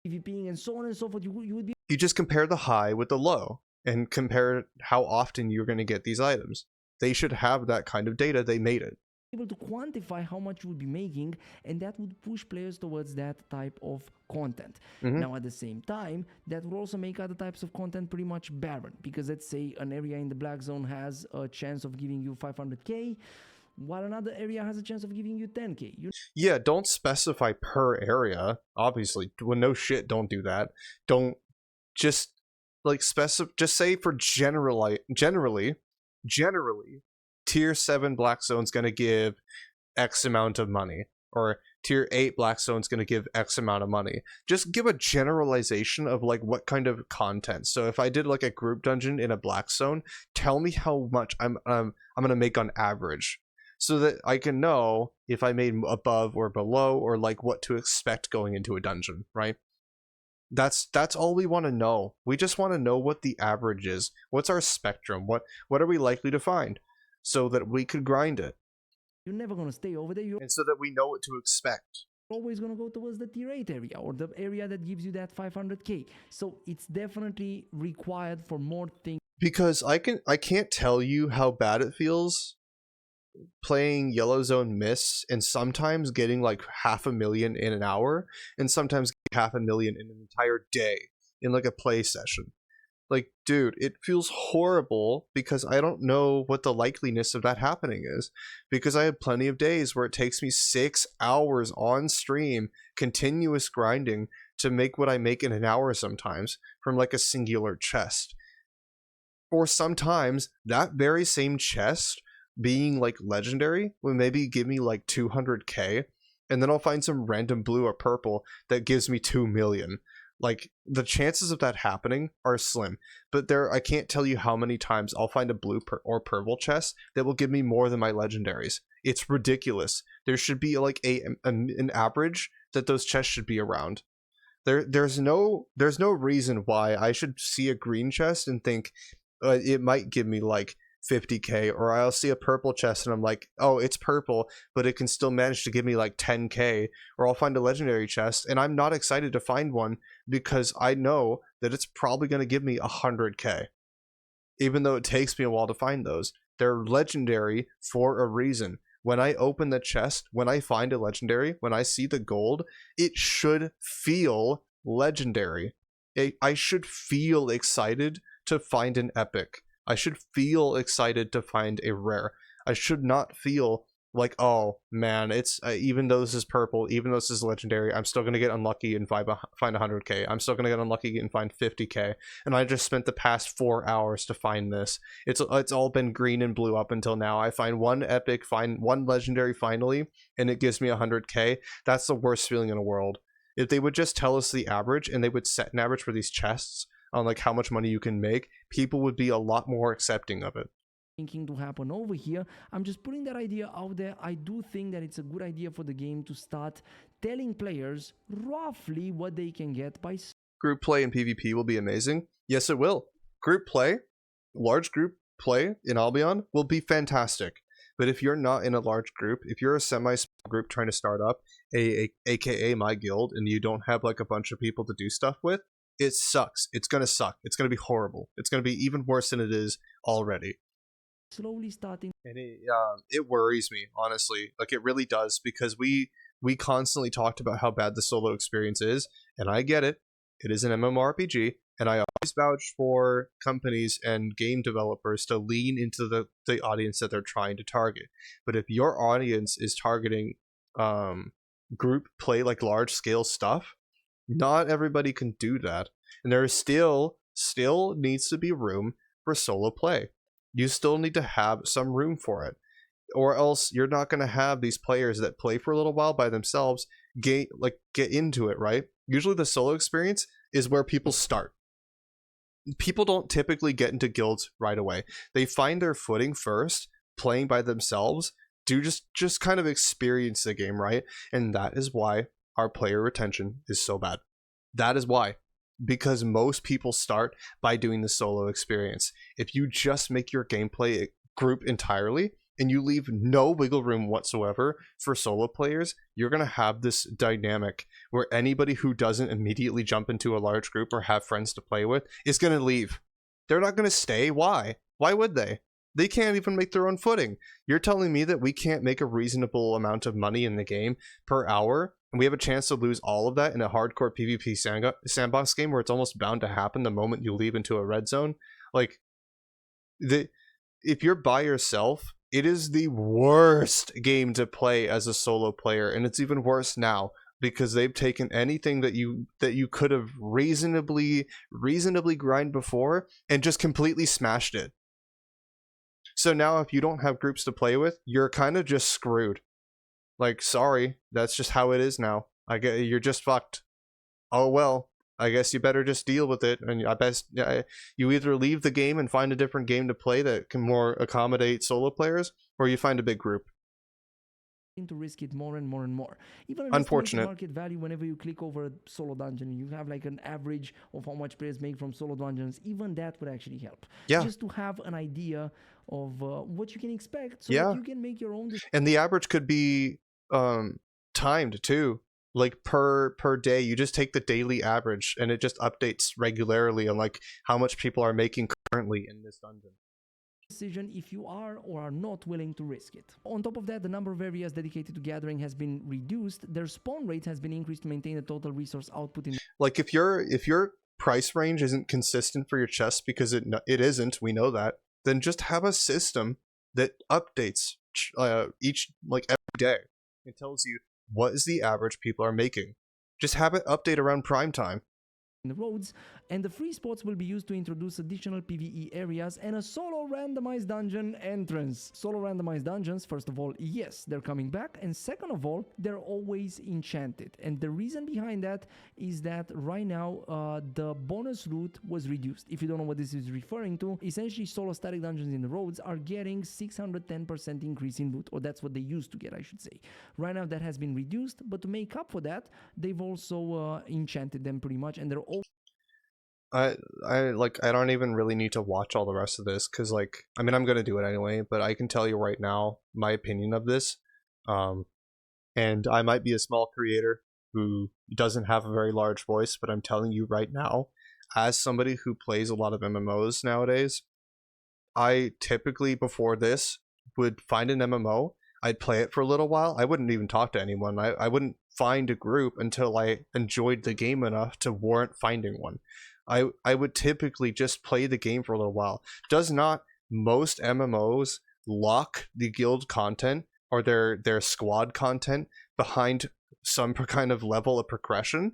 PvPing and so on and so forth. You would be. You just compare the high with the low and compare how often you're going to get these items. They should have that kind of data. They made it. Able to quantify how much you would be making, and that would push players towards that type of content. Now at the same time, that would also make other types of content pretty much barren, because let's say an area in the black zone has a chance of giving you 500k, while another area has a chance of giving you 10k. Yeah, don't specify per area, obviously. Well, no shit, don't do that. Don't just like just say for generally tier 7 black zone's going to give X amount of money, or tier 8 black zone's going to give X amount of money. Just give a generalization of like what kind of content. So if I did like a group dungeon in a black zone, tell me how much I'm going to make on average, so that I can know if I made above or below, or like what to expect going into a dungeon, right? That's all we want to know. We just want to know what the average is. What's our spectrum? What are we likely to find, so that we could grind it. You're never going to stay over there. And so that we know what to expect. Always going to go towards the tier 8 area, or the area that gives you that 500k. So it's definitely required for more things. Because I can't tell you how bad it feels playing Yellow Zone Mists and sometimes getting like 500,000 in an hour, and sometimes 500,000 in an entire day in like a play session. Like, dude, it feels horrible, because I don't know what the likeliness of that happening is, because I have plenty of days where it takes me 6 hours on stream, continuous grinding, to make what I make in an hour sometimes from like a singular chest. Or sometimes that very same chest being like legendary will maybe give me like 200k, and then I'll find some random blue or purple that gives me 2 million. Like, the chances of that happening are slim, but I can't tell you how many times I'll find a blue or purple chest that will give me more than my legendaries. It's ridiculous. There should be like an average that those chests should be around. There's no reason why I should see a green chest and think it might give me like 50k, or I'll see a purple chest and I'm like, oh, it's purple, but it can still manage to give me like 10k, or I'll find a legendary chest and I'm not excited to find one because I know that it's probably going to give me 100k, even though it takes me a while to find those. They're legendary for a reason. When I open the chest, when I find a legendary, when I see the gold, it should feel legendary. I should feel excited to find an epic. I should feel excited to find a rare. I should not feel like, oh man, it's even though this is purple, even though this is legendary, I'm still gonna get unlucky and find 100k. I'm still gonna get unlucky and find 50k. And I just spent the past 4 hours to find this. It's all been green and blue up until now. I find one epic, find one legendary finally, and it gives me 100k. That's the worst feeling in the world. If they would just tell us the average and they would set an average for these chests on like how much money you can make, people would be a lot more accepting of it. Thinking to happen over here. I'm just putting that idea out there. I do think that it's a good idea for the game to start telling players roughly what they can get by group play in PvP will be amazing. Yes, it will. Group play, large group play in Albion will be fantastic. But if you're not in a large group, if you're a semi-small group trying to start up, aka my guild, and you don't have like a bunch of people to do stuff with, it sucks. It's gonna suck. It's gonna be horrible. It's gonna be even worse than it is already. Slowly starting, and it worries me, honestly. Like, it really does, because we constantly talked about how bad the solo experience is, and I get it. It is an MMORPG, and I always vouch for companies and game developers to lean into the audience that they're trying to target. But if your audience is targeting group play, like large scale stuff, not everybody can do that, and there is still needs to be room for solo play. You still need to have some room for it, or else you're not going to have these players that play for a little while by themselves get into it, right? Usually the solo experience is where people start. People don't typically get into guilds right away. They find their footing first, playing by themselves, to just kind of experience the game, right? And that is why our player retention is so bad. That is why. Because most people start by doing the solo experience. If you just make your gameplay group entirely and you leave no wiggle room whatsoever for solo players, you're going to have this dynamic where anybody who doesn't immediately jump into a large group or have friends to play with is going to leave. They're not going to stay. Why? Why would they? They can't even make their own footing. You're telling me that we can't make a reasonable amount of money in the game per hour, and we have a chance to lose all of that in a hardcore PvP sandbox game where it's almost bound to happen the moment you leave into a red zone? Like, if you're by yourself, it is the worst game to play as a solo player, and it's even worse now because they've taken anything that you could have reasonably grind before and just completely smashed it. So now if you don't have groups to play with, you're kind of just screwed. Like, sorry, that's just how it is now. You're just fucked. Oh well, I guess you better just deal with it. And I best you either leave the game and find a different game to play that can more accommodate solo players, or you find a big group. To risk it more and more and more. Even unfortunate market value, whenever you click over a solo dungeon, you have like an average of how much players make from solo dungeons. Even that would actually help. Yeah. Just to have an idea of what you can expect, so that you can make your own. And the average could be timed too. Like per day, you just take the daily average, and it just updates regularly on like how much people are making currently in this dungeon. Decision if you are or are not willing to risk it. On top of that, the number of areas dedicated to gathering has been reduced. Their spawn rate has been increased to maintain the total resource output in. Like, if your price range isn't consistent for your chest, because it isn't, we know that, then just have a system that updates each, like, every day. It tells you what is the average people are making. Just have it update around prime time. In the roads, And the free spots will be used to introduce additional PvE areas and a solo randomized dungeon entrance. Solo randomized dungeons, first of all, yes, they're coming back, and second of all, they're always enchanted. And the reason behind that is that right now the bonus loot was reduced. If you don't know what this is referring to, essentially solo static dungeons in the roads are getting 610% increase in loot, or that's what they used to get, I should say. Right now that has been reduced, but to make up for that, they've also enchanted them pretty much, and they're all I don't even really need to watch all the rest of this, because like, I mean, I'm gonna do it anyway, but I can tell you right now my opinion of this. And I might be a small creator who doesn't have a very large voice, but I'm telling you right now, as somebody who plays a lot of MMOs nowadays, I typically before this would find an MMO, I'd play it for a little while, I wouldn't even talk to anyone, I wouldn't find a group until I enjoyed the game enough to warrant finding one. I would typically just play the game for a little while. Does not most MMOs lock the guild content or their squad content behind some kind of level of progression?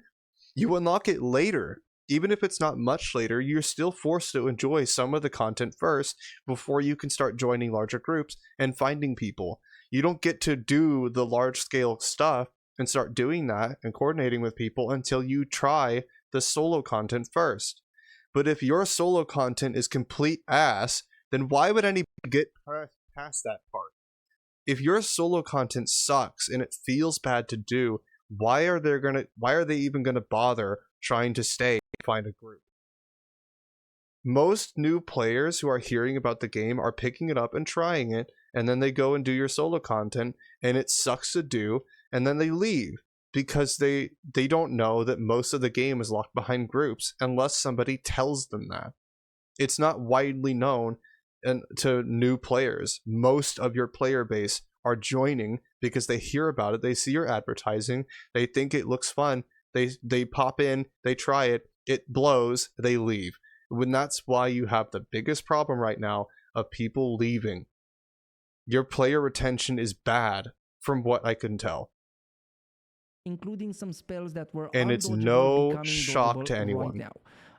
You unlock it later. Even if it's not much later, you're still forced to enjoy some of the content first before you can start joining larger groups and finding people. You don't get to do the large scale stuff and start doing that and coordinating with people until you try the solo content first. But if your solo content is complete ass, then why would anybody get past that part? If your solo content sucks and it feels bad to do, why are they even gonna bother trying to stay and find a group? Most new players who are hearing about the game are picking it up and trying it, and then they go and do your solo content and it sucks to do, and then they leave because they don't know that most of the game is locked behind groups unless somebody tells them that. It's not widely known and to new players. Most of your player base are joining because they hear about it, they see your advertising, they think it looks fun, they pop in, they try it, it blows, they leave. When that's why you have the biggest problem right now of people leaving. Your player retention is bad from what I can tell. Including some spells that were and it's no shock to anyone right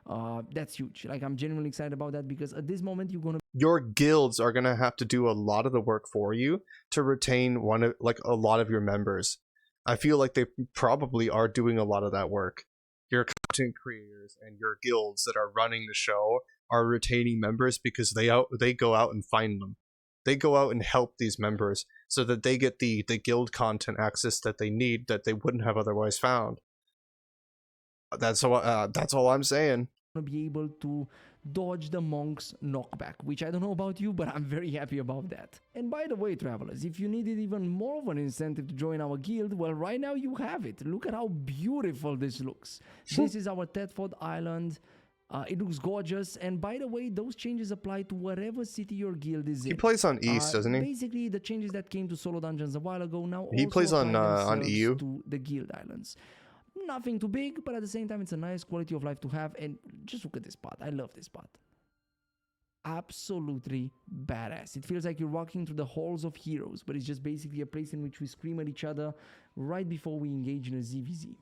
now. That's huge. Like, I'm genuinely excited about that because at this moment your guilds are gonna have to do a lot of the work for you to retain a lot of your members. I feel like they probably are doing a lot of that work. Your content creators and your guilds that are running the show are retaining members because they go out and find them. They go out and help these members so that they get the guild content access that they need that they wouldn't have otherwise found. That's all I'm saying. Be able to dodge the monk's knockback, which I don't know about you, but I'm very happy about that. And by the way, travelers, if you needed even more of an incentive to join our guild, well, right now you have it. Look at how beautiful this looks. This is our Thetford Island. It looks gorgeous, and by the way, those changes apply to whatever city your guild is in. He plays on East, doesn't he? Basically, the changes that came to solo dungeons a while ago now he also plays on EU to the guild islands. Nothing too big, but at the same time, it's a nice quality of life to have. And just look at this spot. I love this spot. Absolutely badass. It feels like you're walking through the halls of heroes, but it's just basically a place in which we scream at each other right before we engage in a ZVZ.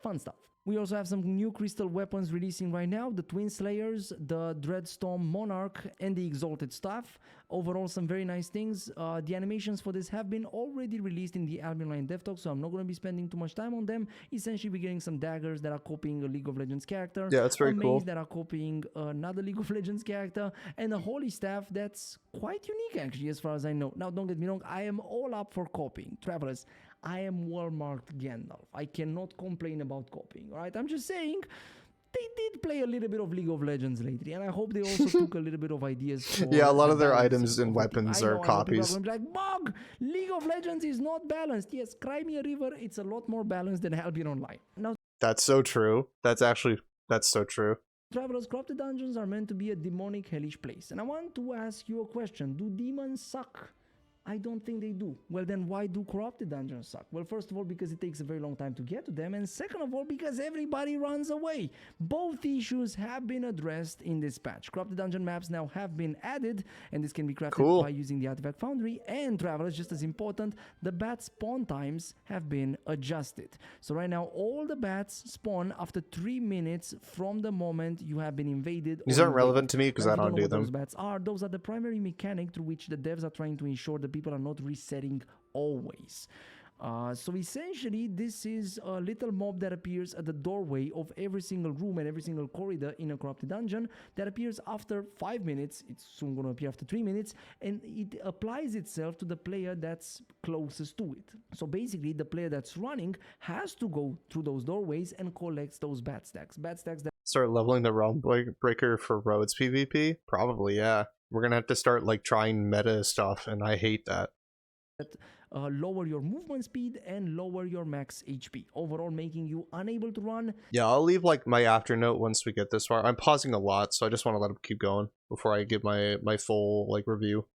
Fun stuff. We also have some new crystal weapons releasing right now, the Twin Slayers, the Dreadstorm Monarch, and the Exalted Staff. Overall, some very nice things. The animations for this have been already released in the Albion Line Dev Talk, so I'm not going to be spending too much time on them. Essentially, we're getting some daggers that are copying a League of Legends character. Yeah, that's very cool. That are copying another League of Legends character, and a Holy Staff that's quite unique, actually, as far as I know. Now, don't get me wrong, I am all up for copying. Travelers, I am well-marked Gandalf. I cannot complain about copying, alright? I'm just saying, they did play a little bit of League of Legends lately, and I hope they also took a little bit of ideas for yeah, a lot of their items and weapons are copies. Like, Bog, League of Legends is not balanced. Yes, Cry Me a River, it's a lot more balanced than Albion Online. Now, that's so true. That's so true. Travelers, corrupted dungeons are meant to be a demonic, hellish place. And I want to ask you a question. Do demons suck? I don't think they do. Well, then why do corrupted dungeons suck? Well, first of all, because it takes a very long time to get to them, and second of all, because everybody runs away. Both issues have been addressed in this patch. Corrupted dungeon maps now have been added, and this can be crafted by using the Artifact Foundry, and travelers, just as important, the bat spawn times have been adjusted. So right now, all the bats spawn after 3 minutes from the moment you have been invaded. These aren't relevant to me because I don't do them. Those are the primary mechanic through which the devs are trying to ensure that people are not resetting always. So essentially, this is a little mob that appears at the doorway of every single room and every single corridor in a corrupted dungeon that appears after 5 minutes. It's soon going to appear after 3 minutes, and it applies itself to the player that's closest to it. So basically, the player that's running has to go through those doorways and collects those bat stacks. Bat stacks that start leveling the realm breaker for roads PvP? Probably, yeah. We're gonna have to start like trying meta stuff, and I hate that. Lower your movement speed and lower your max HP, overall making you unable to run. Yeah, I'll leave like my after note once we get this far. I'm pausing a lot, so I just want to let him keep going before I give my full like review.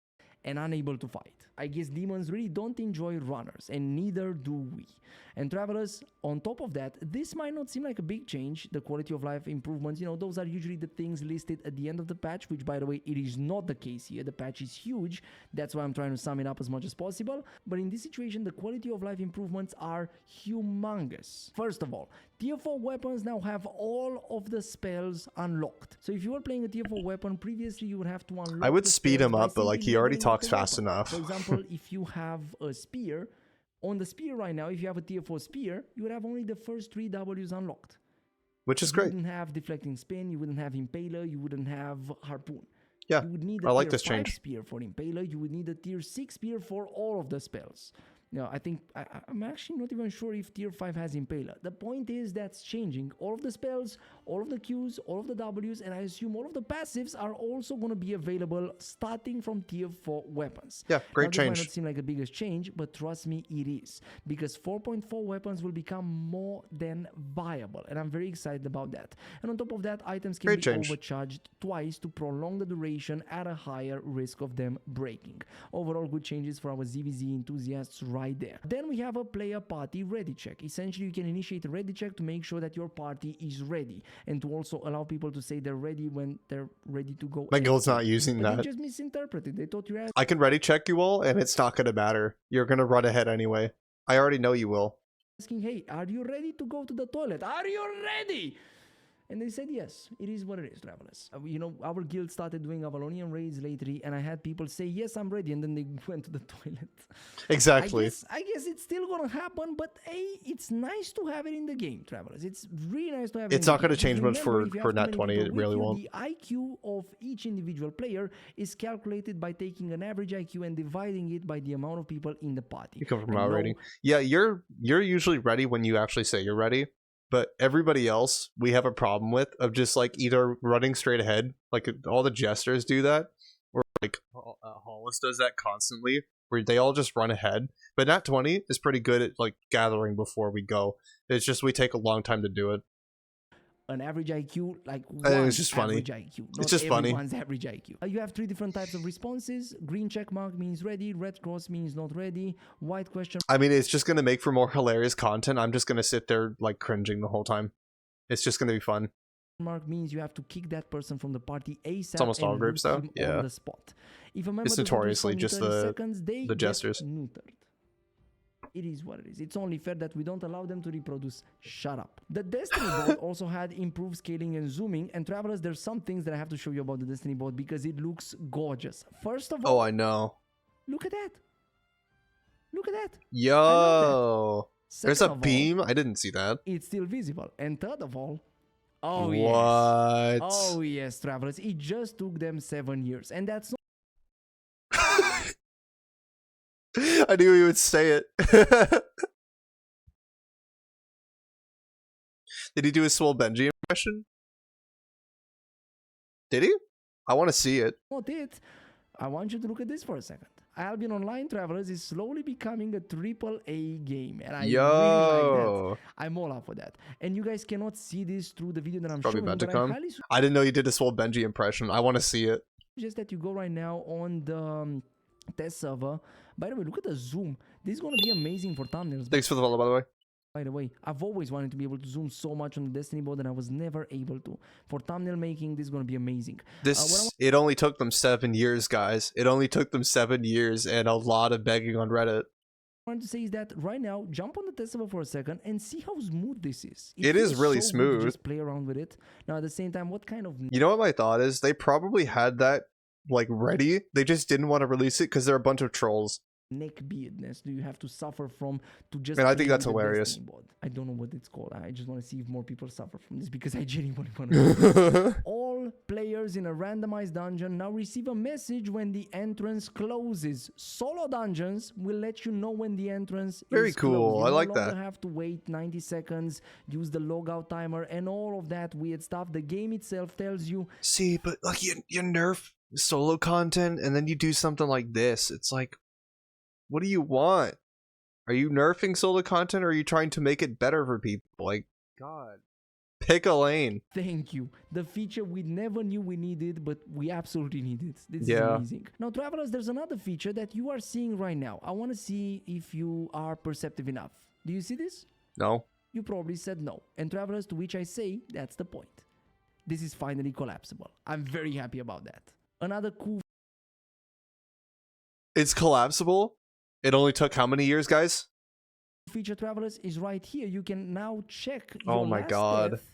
And unable to fight. I guess demons really don't enjoy runners, and neither do we. And travelers, on top of that, this might not seem like a big change. The quality of life improvements, you know, those are usually the things listed at the end of the patch, which, by the way, it is not the case here. The patch is huge. That's why I'm trying to sum it up as much as possible. But in this situation, the quality of life improvements are humongous. First of all, tier 4 weapons now have all of the spells unlocked. So if you were playing a tier 4 weapon previously, you would have to unlock. I would speed him up, but like he already talks fast enough. For example, if you have a spear, on the spear right now, if you have a tier 4 spear, you would have only the first 3 Ws unlocked. Which is great. You wouldn't have deflecting spin, you wouldn't have impaler, you wouldn't have harpoon. Yeah, you would need I like tier this 5 change. Spear for impaler, you would need a tier 6 spear for all of the spells. No, I think, I'm actually not even sure if tier 5 has impaler. The point is that's changing. All of the spells, all of the Qs, all of the Ws, and I assume all of the passives are also going to be available starting from tier 4 weapons. Yeah, great change. This might not seem like the biggest change, but trust me, it is. Because 4.4 weapons will become more than viable, and I'm very excited about that. And on top of that, items can be overcharged twice to prolong the duration at a higher risk of them breaking. Overall, good changes for our ZVZ enthusiasts right there. Then we have a player party ready check. Essentially, you can initiate a ready check to make sure that your party is ready, and to also allow people to say they're ready when they're ready to go. My guild's not using that. They just misinterpreted. They thought you're I can ready check you all, and it's not gonna matter. You're gonna run ahead anyway. I already know you will. Asking, hey, are you ready to go to the toilet? Are you ready? And they said, yes, it is what it is, travelers. You know, our guild started doing Avalonian raids lately, and I had people say, yes, I'm ready, and then they went to the toilet. Exactly. I guess it's still gonna happen, but hey, it's nice to have it in the game, travelers. It's really nice to have it in the game. It's not gonna change much for Nat 20, it really won't. The IQ of each individual player is calculated by taking an average IQ and dividing it by the amount of people in the party. You come from our rating. Yeah, you're usually ready when you actually say you're ready. But everybody else, we have a problem with, of just like either running straight ahead, like all the jesters do that, or like Hollis does that constantly, where they all just run ahead. But Nat 20 is pretty good at like gathering before we go. It's just we take a long time to do it. An average IQ, like it's just funny. IQ. It's just funny. One's average IQ. You have 3 different types of responses. Green check mark means ready. Red cross means not ready. White question. I mean, it's just gonna make for more hilarious content. I'm just gonna sit there like cringing the whole time. It's just gonna be fun. Mark means you have to kick that person from the party ASAP. It's almost all groups though. Yeah. On the spot. If a member it's notoriously just the jesters. It is what it is. It's only fair that we don't allow them to reproduce. Shut up. The Destiny bot also had improved scaling and zooming. And travelers, there's some things that I have to show you about the Destiny bot because it looks gorgeous. First of all, oh, I know. Look at that. Look at that. Yo. There's a beam. I didn't see that. It's still visible. And third of all, oh what? Yes. Oh yes, travelers. It just took them 7 years. And that's not I knew he would say it. Did he do a Swole Benji impression? Did he? I want to see it. Not it. I want you to look at this for a second. Albion Online Travelers is slowly becoming a AAA game, and I really like that. I'm all up for that. And you guys cannot see this through the video that I'm probably showing. About to come. I didn't know you did a Swole Benji impression. I want to see it. Just that you go right now on the test server By the way, look at the zoom. This is gonna be amazing for thumbnails. Thanks for the follow, by the way. By the way, I've always wanted to be able to zoom so much on the Destiny board and I was never able to. For thumbnail making, this is going to be amazing. It only took them 7 years, guys. It only took them 7 years and a lot of begging on Reddit. What I want to say is that right now, jump on the test server for a second and see how smooth this is. It is really so smooth. Just play around with it. Now, at the same time, what kind of... You know what my thought is? They probably had that, like, ready. They just didn't want to release it because they're a bunch of trolls. Neckbeardness do you have to suffer from to just... And I think that's hilarious. I don't know what it's called. I just want to see if more people suffer from this because I genuinely want to. All players in a randomized dungeon now receive a message when the entrance closes. Solo dungeons will let you know when the entrance Very is cool. closed. I like that. You don't have to wait 90 seconds, use the logout timer and all of that weird stuff. The game itself tells you... See, but like you nerf solo content and then you do something like this. It's like... What do you want? Are you nerfing solo content or are you trying to make it better for people? Like, God. Pick a lane. Thank you. The feature we never knew we needed, but we absolutely need it. This is amazing. Now, travelers, there's another feature that you are seeing right now. I want to see if you are perceptive enough. Do you see this? No. You probably said no. And travelers, to which I say, that's the point. This is finally collapsible. I'm very happy about that. Another cool... It's collapsible? It only took how many years, guys? Feature, travelers, is right here. You can now check your last death,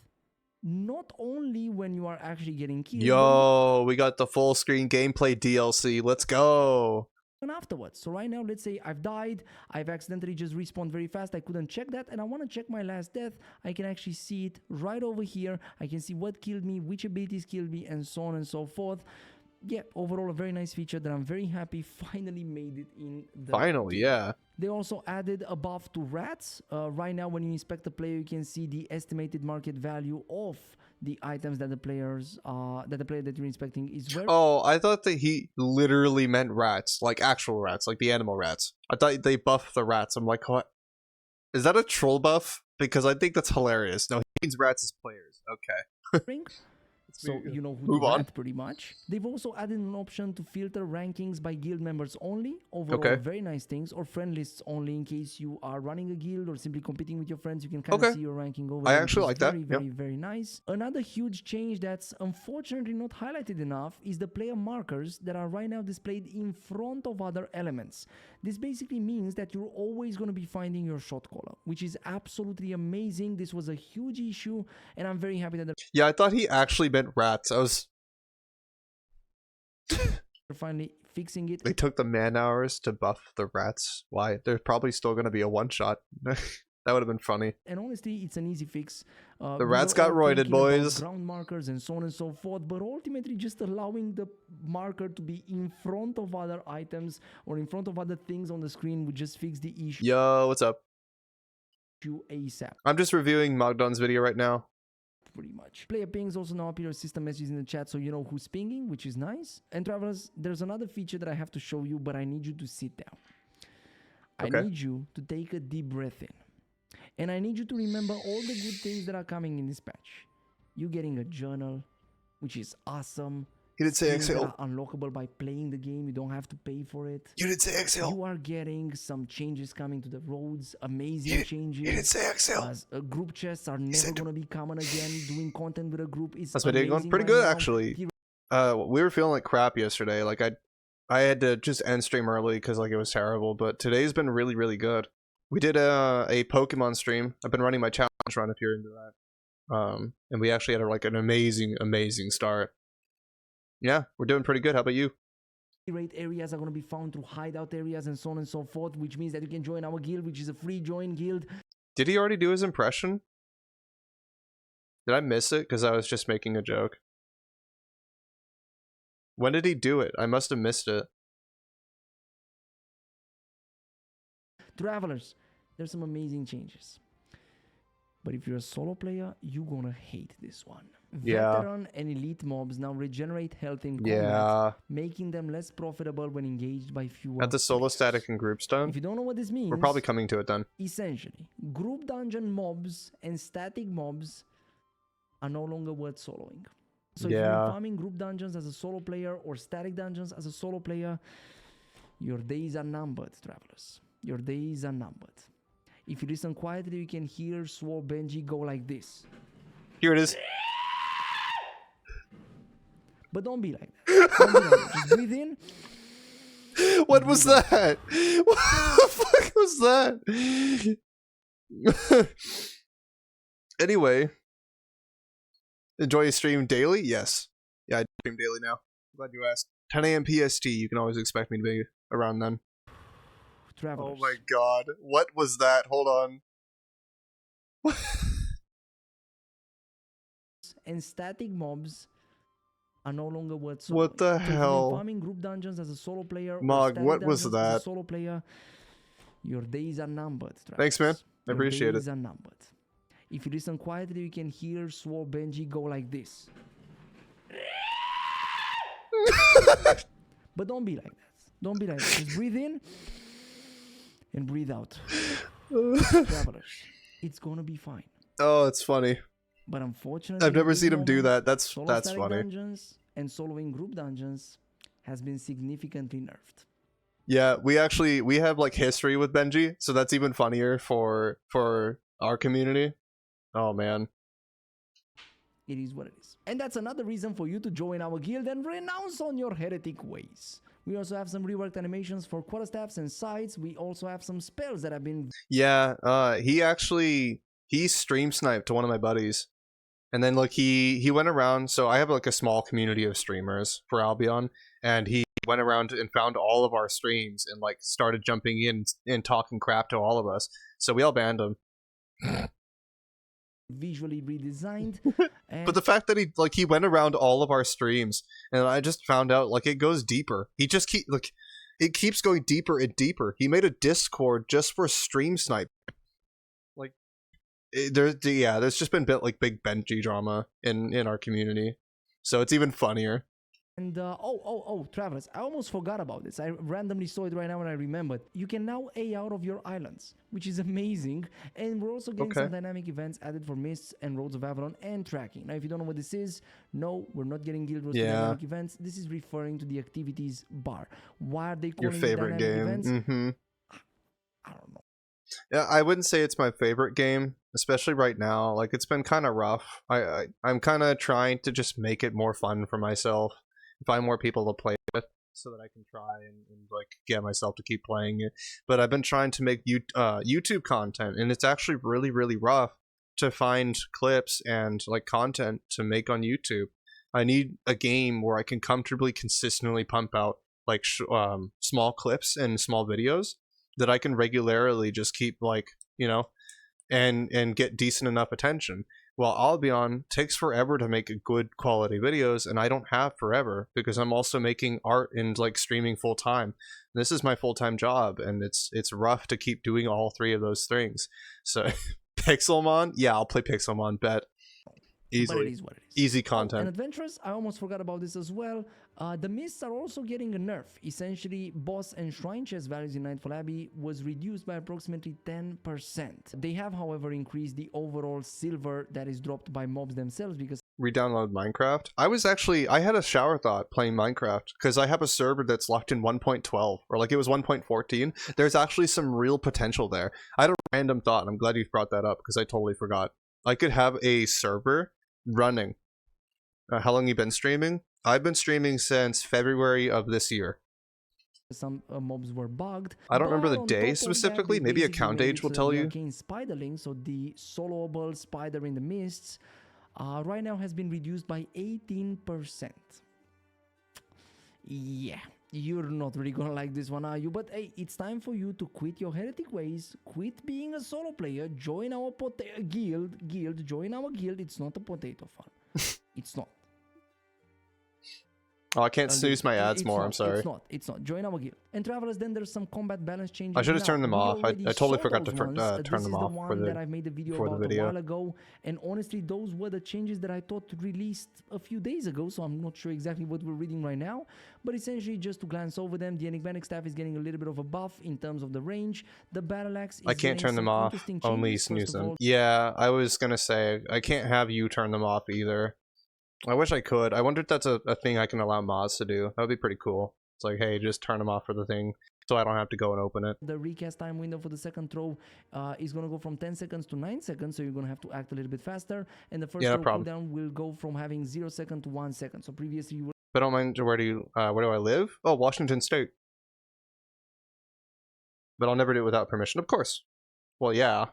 not only when you are actually getting killed. Yo, we got the full screen gameplay DLC. Let's go. And afterwards. So right now, let's say I've died. I've accidentally just respawned very fast. I couldn't check that. And I want to check my last death. I can actually see it right over here. I can see what killed me, which abilities killed me, and so on and so forth. Yeah, overall a very nice feature that I'm very happy finally made it in the... Finally, yeah. They also added a buff to rats. Right now, when you inspect the player, you can see the estimated market value of the items that the player that you're inspecting is worth. Oh, I thought that he literally meant rats, like actual rats, like the animal rats. I thought they buffed the rats. I'm like, what? Is that a troll buff? Because I think that's hilarious. No, he means rats as players. Okay. So you know who to rat pretty much. They've also added an option to filter rankings by guild members only. Overall, very nice things. Or friend lists only in case you are running a guild or simply competing with your friends. You can kind of see your ranking over I actually like that. Very nice. Another huge change that's unfortunately not highlighted enough is the player markers that are right now displayed in front of other elements. This basically means that you're always going to be finding your shot caller, which is absolutely amazing. This was a huge issue, and I'm very happy that... Yeah, I thought he actually meant rats. I was... They're finally fixing it. They took the man hours to buff the rats. Why? There's probably still going to be a one-shot. That would have been funny. And honestly, it's an easy fix. The rats got roided, boys. Ground markers and so on and so forth, but ultimately just allowing the marker to be in front of other items or in front of other things on the screen would just fix the issue. Yo, what's up? ASAP. I'm just reviewing Mogdon's video right now. Pretty much. Player pings also now appear as system messages in the chat, so you know who's pinging, which is nice. And travelers, there's another feature that I have to show you, but I need you to sit down. I need you to take a deep breath in. And I need you to remember all the good things that are coming in this patch. You getting a journal, which is awesome. You did say exhale. Unlockable by playing the game. You don't have to pay for it. You did say exhale. You are getting some changes coming to the roads. Amazing changes. You did say exhale. Group chests are never going to be common again. Doing content with a group is That's been going pretty good, actually. We were feeling like crap yesterday. Like I had to just end stream early because like it was terrible. But today's been really, really good. We did a Pokemon stream. I've been running my challenge run if you're into that. And we actually had like an amazing start. Yeah, we're doing pretty good. How about you? Rate areas are going to be found through hideout areas and so on and so forth, which means that you can join our guild, which is a free join guild. Did he already do his impression? Did I miss it? Because I was just making a joke. When did he do it? I must have missed it. Travelers, there's some amazing changes. But if you're a solo player, you're gonna hate this one. Veteran and elite mobs now regenerate health in combat, making them less profitable when engaged by fewer. At the solo static and groups done? If you don't know what this means, we're probably coming to it then. Essentially, group dungeon mobs and static mobs are no longer worth soloing. So if you're farming group dungeons as a solo player or static dungeons as a solo player, Your days are numbered, travelers. Your days are numbered. If you listen quietly, you can hear Swole Benji go like this. Here it is. But don't be like that. Don't be like that. Just breathe in. What was that? What the fuck was that? Anyway. Enjoy your stream daily? Yes. Yeah, I stream daily now. Glad you asked. 10 a.m. PST. You can always expect me to be around then. Travelers. Oh my god. What was that? Hold on. And static mobs are no longer worth soloing. What the hell? Farming group dungeons as a solo player. Mog, what was that? As a solo player, your days are numbered. Travelers. Thanks, man. I appreciate it. Your days are numbered. If you listen quietly, you can hear Swole Benji go like this. But don't be like that. Don't be like that. Just breathe in and breathe out. Travelers, it's gonna be fine. Oh, it's funny. But unfortunately, I've never seen him do that. That's funny. Dungeons and soloing group dungeons has been significantly nerfed. Yeah, we have like history with Benji, so that's even funnier for our community. Oh man. It is what it is. And that's another reason for you to join our guild and renounce on your heretic ways. We also have some reworked animations for quarterstaffs and sides. We also have some spells that have been... Yeah, he stream sniped to one of my buddies. And then like he went around, so I have like a small community of streamers for Albion, and he went around and found all of our streams and like started jumping in and talking crap to all of us. So we all banned him. Visually redesigned. But the fact that he went around all of our streams, and I just found out like it goes deeper. He just it keeps going deeper and deeper. He made a Discord just for stream snipe. Like there's just been big Benji drama in our community, so it's even funnier. And Travelers, I almost forgot about this. I randomly saw it right now and I remembered. You can now A out of your islands, which is amazing. And we're also getting some dynamic events added for Mists and Roads of Avalon and tracking. Now, if you don't know what this is, no, we're not getting Guild Wars dynamic events. This is referring to the activities bar. Why are they calling your favorite it dynamic game? Events? Mm-hmm. I don't know. Yeah, I wouldn't say it's my favorite game, especially right now. Like, it's been kind of rough. I'm kind of trying to just make it more fun for myself. Find more people to play with so that I can try and like get myself to keep playing it. But I've been trying to make YouTube content, and it's actually really, really rough to find clips and like content to make on YouTube. I need a game where I can comfortably, consistently pump out like small clips and small videos that I can regularly just keep like, you know, and get decent enough attention. While Albion takes forever to make good quality videos, and I don't have forever because I'm also making art and like streaming full time. This is my full-time job, and it's rough to keep doing all three of those things. So Pixelmon, yeah, I'll play Pixelmon, bet. Easily. But it is what it is. Easy content. And Adventurers, I almost forgot about this as well. The Mists are also getting a nerf. Essentially, boss and shrine chest values in Nightfall Abbey was reduced by approximately 10%. They have, however, increased the overall silver that is dropped by mobs themselves because... Re-download Minecraft? I had a shower thought playing Minecraft because I have a server that's locked in 1.12, or like it was 1.14. There's actually some real potential there. I had a random thought, and I'm glad you brought that up because I totally forgot. I could have a server running. How long you been streaming? I've been streaming since February of this year. Some mobs were bugged. I don't remember the day specifically. Maybe account age will tell you. Spiderling, so the soloable spider in the mists, right now has been reduced by 18%. Yeah, you're not really gonna like this one, are you? But hey, it's time for you to quit your heretic ways, quit being a solo player, join our guild. Join our guild. It's not a potato farm. It's not. Oh, I can't snooze my ads more. I'm sorry. It's not. Join our guild. And Travelers, then there's some combat balance changes. I should have turned them off. I totally forgot to turn them off for the that I made a video about a while ago. And honestly, those were the changes that I thought released a few days ago. So I'm not sure exactly what we're reading right now. But essentially, just to glance over them, the enigmatic staff is getting a little bit of a buff in terms of the range. The battle axe is I can't turn them off. Only snooze them. Yeah, I was gonna say I can't have you turn them off either. I wish I could. I wonder if that's a thing I can allow mods to do. That would be pretty cool. It's like, hey, just turn them off for the thing, so I don't have to go and open it. The recast time window for the second throw is going to go from 10 seconds to 9 seconds, so you're going to have to act a little bit faster. And the first throw cooldown will go from having 0 second to 1 second. So previously you would... But I don't mind, where do I live? Oh, Washington State. But I'll never do it without permission, of course. Well, yeah.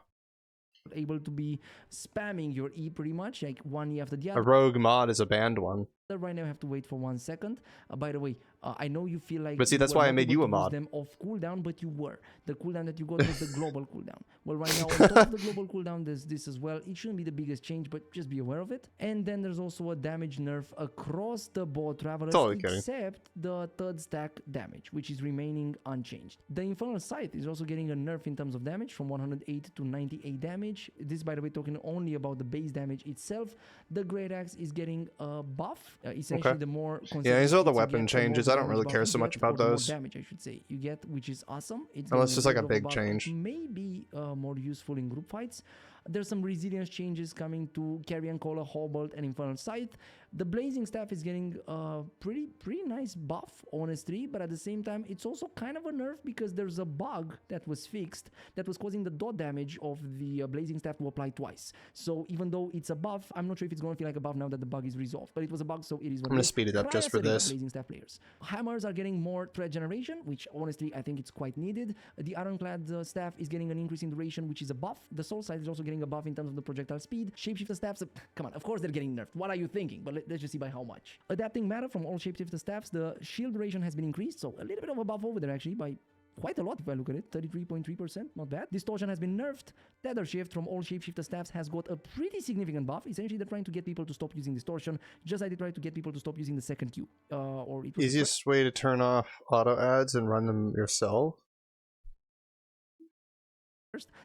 Able to be spamming your E pretty much, like one E after the other. A rogue mod is a banned one. Right now, you have to wait for 1 second. By the way, I know you feel like... But see, that's why I made you a mod. Them off cooldown, but you were. The cooldown that you got was the global cooldown. Well, right now, on top of the global cooldown, there's this as well. It shouldn't be the biggest change, but just be aware of it. And then there's also a damage nerf across the board, Travelers, except the third stack damage, which is remaining unchanged. The Infernal Scythe is also getting a nerf in terms of damage from 108 to 98 damage. This, by the way, talking only about the base damage itself. The Great Axe is getting a buff. Essentially, the more... Yeah, these are the weapon changes. I don't really care so much about those. Damage, I should say, you get, which is awesome. It's unless it's like a big change. Maybe more useful in group fights. There's some resilience changes coming to Carrion Caller, Hobalt, and Infernal Scythe. The Blazing Staff is getting a pretty nice buff, honestly, but at the same time, it's also kind of a nerf because there's a bug that was fixed that was causing the dot damage of the Blazing Staff to apply twice. So even though it's a buff, I'm not sure if it's going to feel like a buff now that the bug is resolved, but it was a bug, so it is what I'm going to speed it up just for this. Blazing Staff players. Hammers are getting more threat generation, which honestly, I think it's quite needed. The Ironclad Staff is getting an increase in duration, which is a buff. The Soul Scythe is also getting a buff in terms of the projectile speed. Shapeshifter Staffs, come on, of course they're getting nerfed. What are you thinking? But let's just see by how much. Adapting matter from all Shapeshifter Staffs, the shield duration has been increased, so a little bit of a buff over there actually by quite a lot if I look at it, 33.3%, not bad. Distortion has been nerfed. Tether Shift from all Shapeshifter Staffs has got a pretty significant buff. Essentially, they're trying to get people to stop using Distortion, just like they tried to get people to stop using the second Q. Or it was easiest way to turn off auto ads and run them yourself?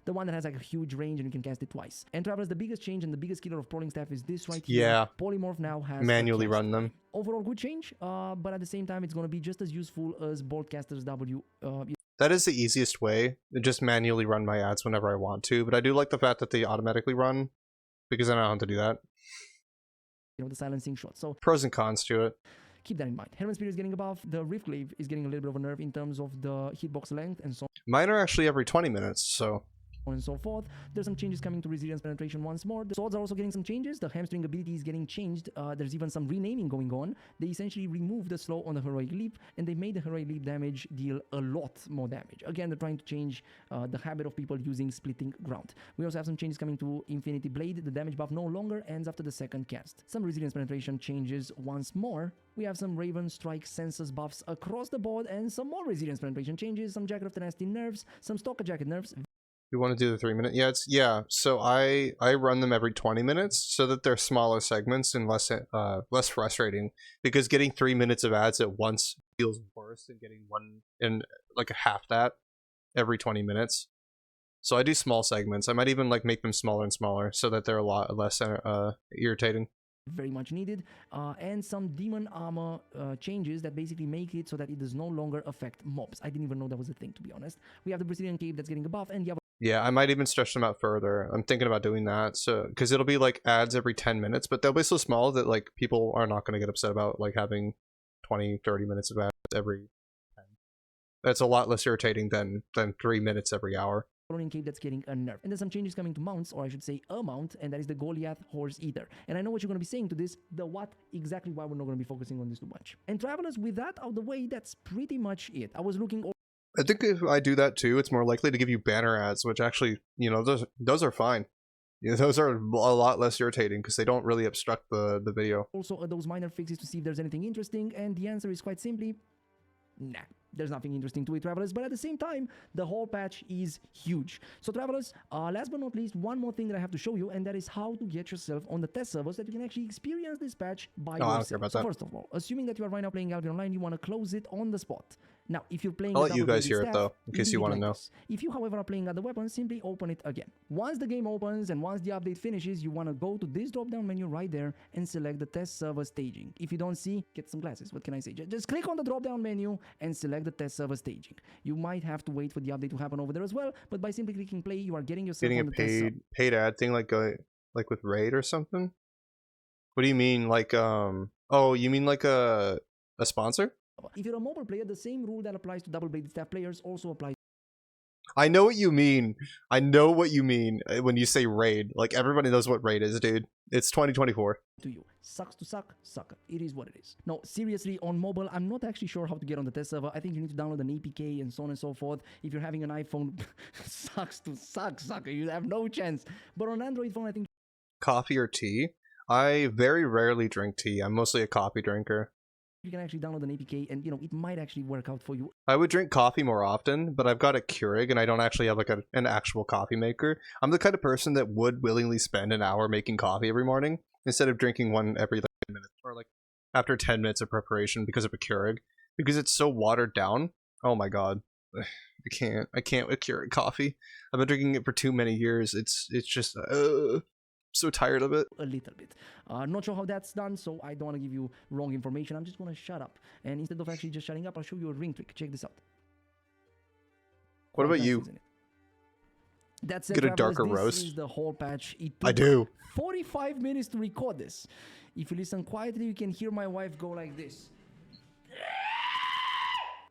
The one that has like a huge range and you can cast it twice. And Travelers, the biggest change and the biggest killer of Prowling Staff is this right here. Yeah. Polymorph now has manually run them. Overall good change, but at the same time, it's going to be just as useful as Boltcaster's W. That is the easiest way, just manually run my ads whenever I want to, but I do like the fact that they automatically run, because I don't have to do that. You know, the silencing shot. So pros and cons to it. Keep that in mind. Helmet Spear is getting a buff. The Riftglaive is getting a little bit of a nerf in terms of the hitbox length and so on. Mine are actually every 20 minutes, so... and so forth. There's some changes coming to resilience penetration once more. The swords are also getting some changes. The hamstring ability is getting changed. There's even some renaming going on. They essentially removed the slow on the heroic leap, and they made the heroic leap damage deal a lot more damage. Again, they're trying to change the habit of people using splitting ground. We also have some changes coming to Infinity Blade. The damage buff no longer ends after the second cast. Some resilience penetration changes once more. We have some Raven Strike Senses buffs across the board, and some more resilience penetration changes. Some Jacket of Tenacity nerfs, some Stalker Jacket nerfs. You want to do the 3 minute? Yeah, so I run them every 20 minutes so that they're smaller segments and less frustrating, because getting 3 minutes of ads at once feels worse than getting one in like half that every 20 minutes. So I do small segments. I might even like make them smaller and smaller so that they're a lot less irritating. Very much needed, and some demon armor changes that basically make it so that it does no longer affect mobs. I didn't even know that was a thing, to be honest. We have the Brazilian Cape that's getting a buff, and you have yeah, I might even stretch them out further. I'm thinking about doing that, so because it'll be like ads every 10 minutes, but they'll be so small that like people are not going to get upset about like having 20-30 minutes of ads every 10. That's a lot less irritating than 3 minutes every hour. Cape that's getting a nerf. And there's some changes coming to mounts, or I should say a mount, and that is the Goliath Horse Eater. And I know what you're going to be saying to this, the what, exactly why we're not going to be focusing on this too much. And Travelers, with that out of the way, that's pretty much it. I was looking... I think if I do that too, it's more likely to give you banner ads, which actually, you know, those are fine. Yeah, those are a lot less irritating because they don't really obstruct the video. Also, those minor fixes to see if there's anything interesting, and the answer is quite simply, nah. There's nothing interesting to it, Travelers, but at the same time, the whole patch is huge. So, Travelers, last but not least, one more thing that I have to show you, and that is how to get yourself on the test servers that you can actually experience this patch by yourself. I don't care about that. First of all, assuming that you are right now playing Albion Online, you want to close it on the spot. Now, if you're playing... I'll let you guys hear it, though, in case you want to know. If you, however, are playing other weapons, simply open it again. Once the game opens and once the update finishes, you want to go to this drop-down menu right there and select the test server staging. If you don't see, get some glasses. What can I say? Just click on the drop-down menu and select the test server staging. You might have to wait for the update to happen over there as well, but by simply clicking play, you are getting yourself on the test server. Paid ad thing like with Raid or something? What do you mean? Like oh, you mean like a sponsor? If you're a mobile player, the same rule that applies to double-bladed staff players also applies. I know what you mean. I know what you mean when you say raid. Like, everybody knows what raid is, dude. It's 2024. To you. Sucks to suck, sucker. It is what it is. No, seriously, on mobile, I'm not actually sure how to get on the test server. I think you need to download an APK and so on and so forth. If you're having an iPhone, sucks to suck, sucker. You have no chance. But on Android phone, I think... Coffee or tea? I very rarely drink tea. I'm mostly a coffee drinker. You can actually download an APK and, you know, it might actually work out for you. I would drink coffee more often, but I've got a Keurig and I don't actually have like an actual coffee maker. I'm the kind of person that would willingly spend an hour making coffee every morning instead of drinking one every like 10 minutes or like after 10 minutes of preparation because of a Keurig, because it's so watered down. Oh my god. I can't with Keurig coffee. I've been drinking it for too many years. It's just so tired of it. A little bit. Not sure how that's done, so I don't want to give you wrong information. I'm just going to shut up. And instead of actually just shutting up, I'll show you a ring trick. Check this out. What about you? That's Get a darker roast. This is the whole patch. It took I do. 45 minutes to record this. If you listen quietly, you can hear my wife go like this.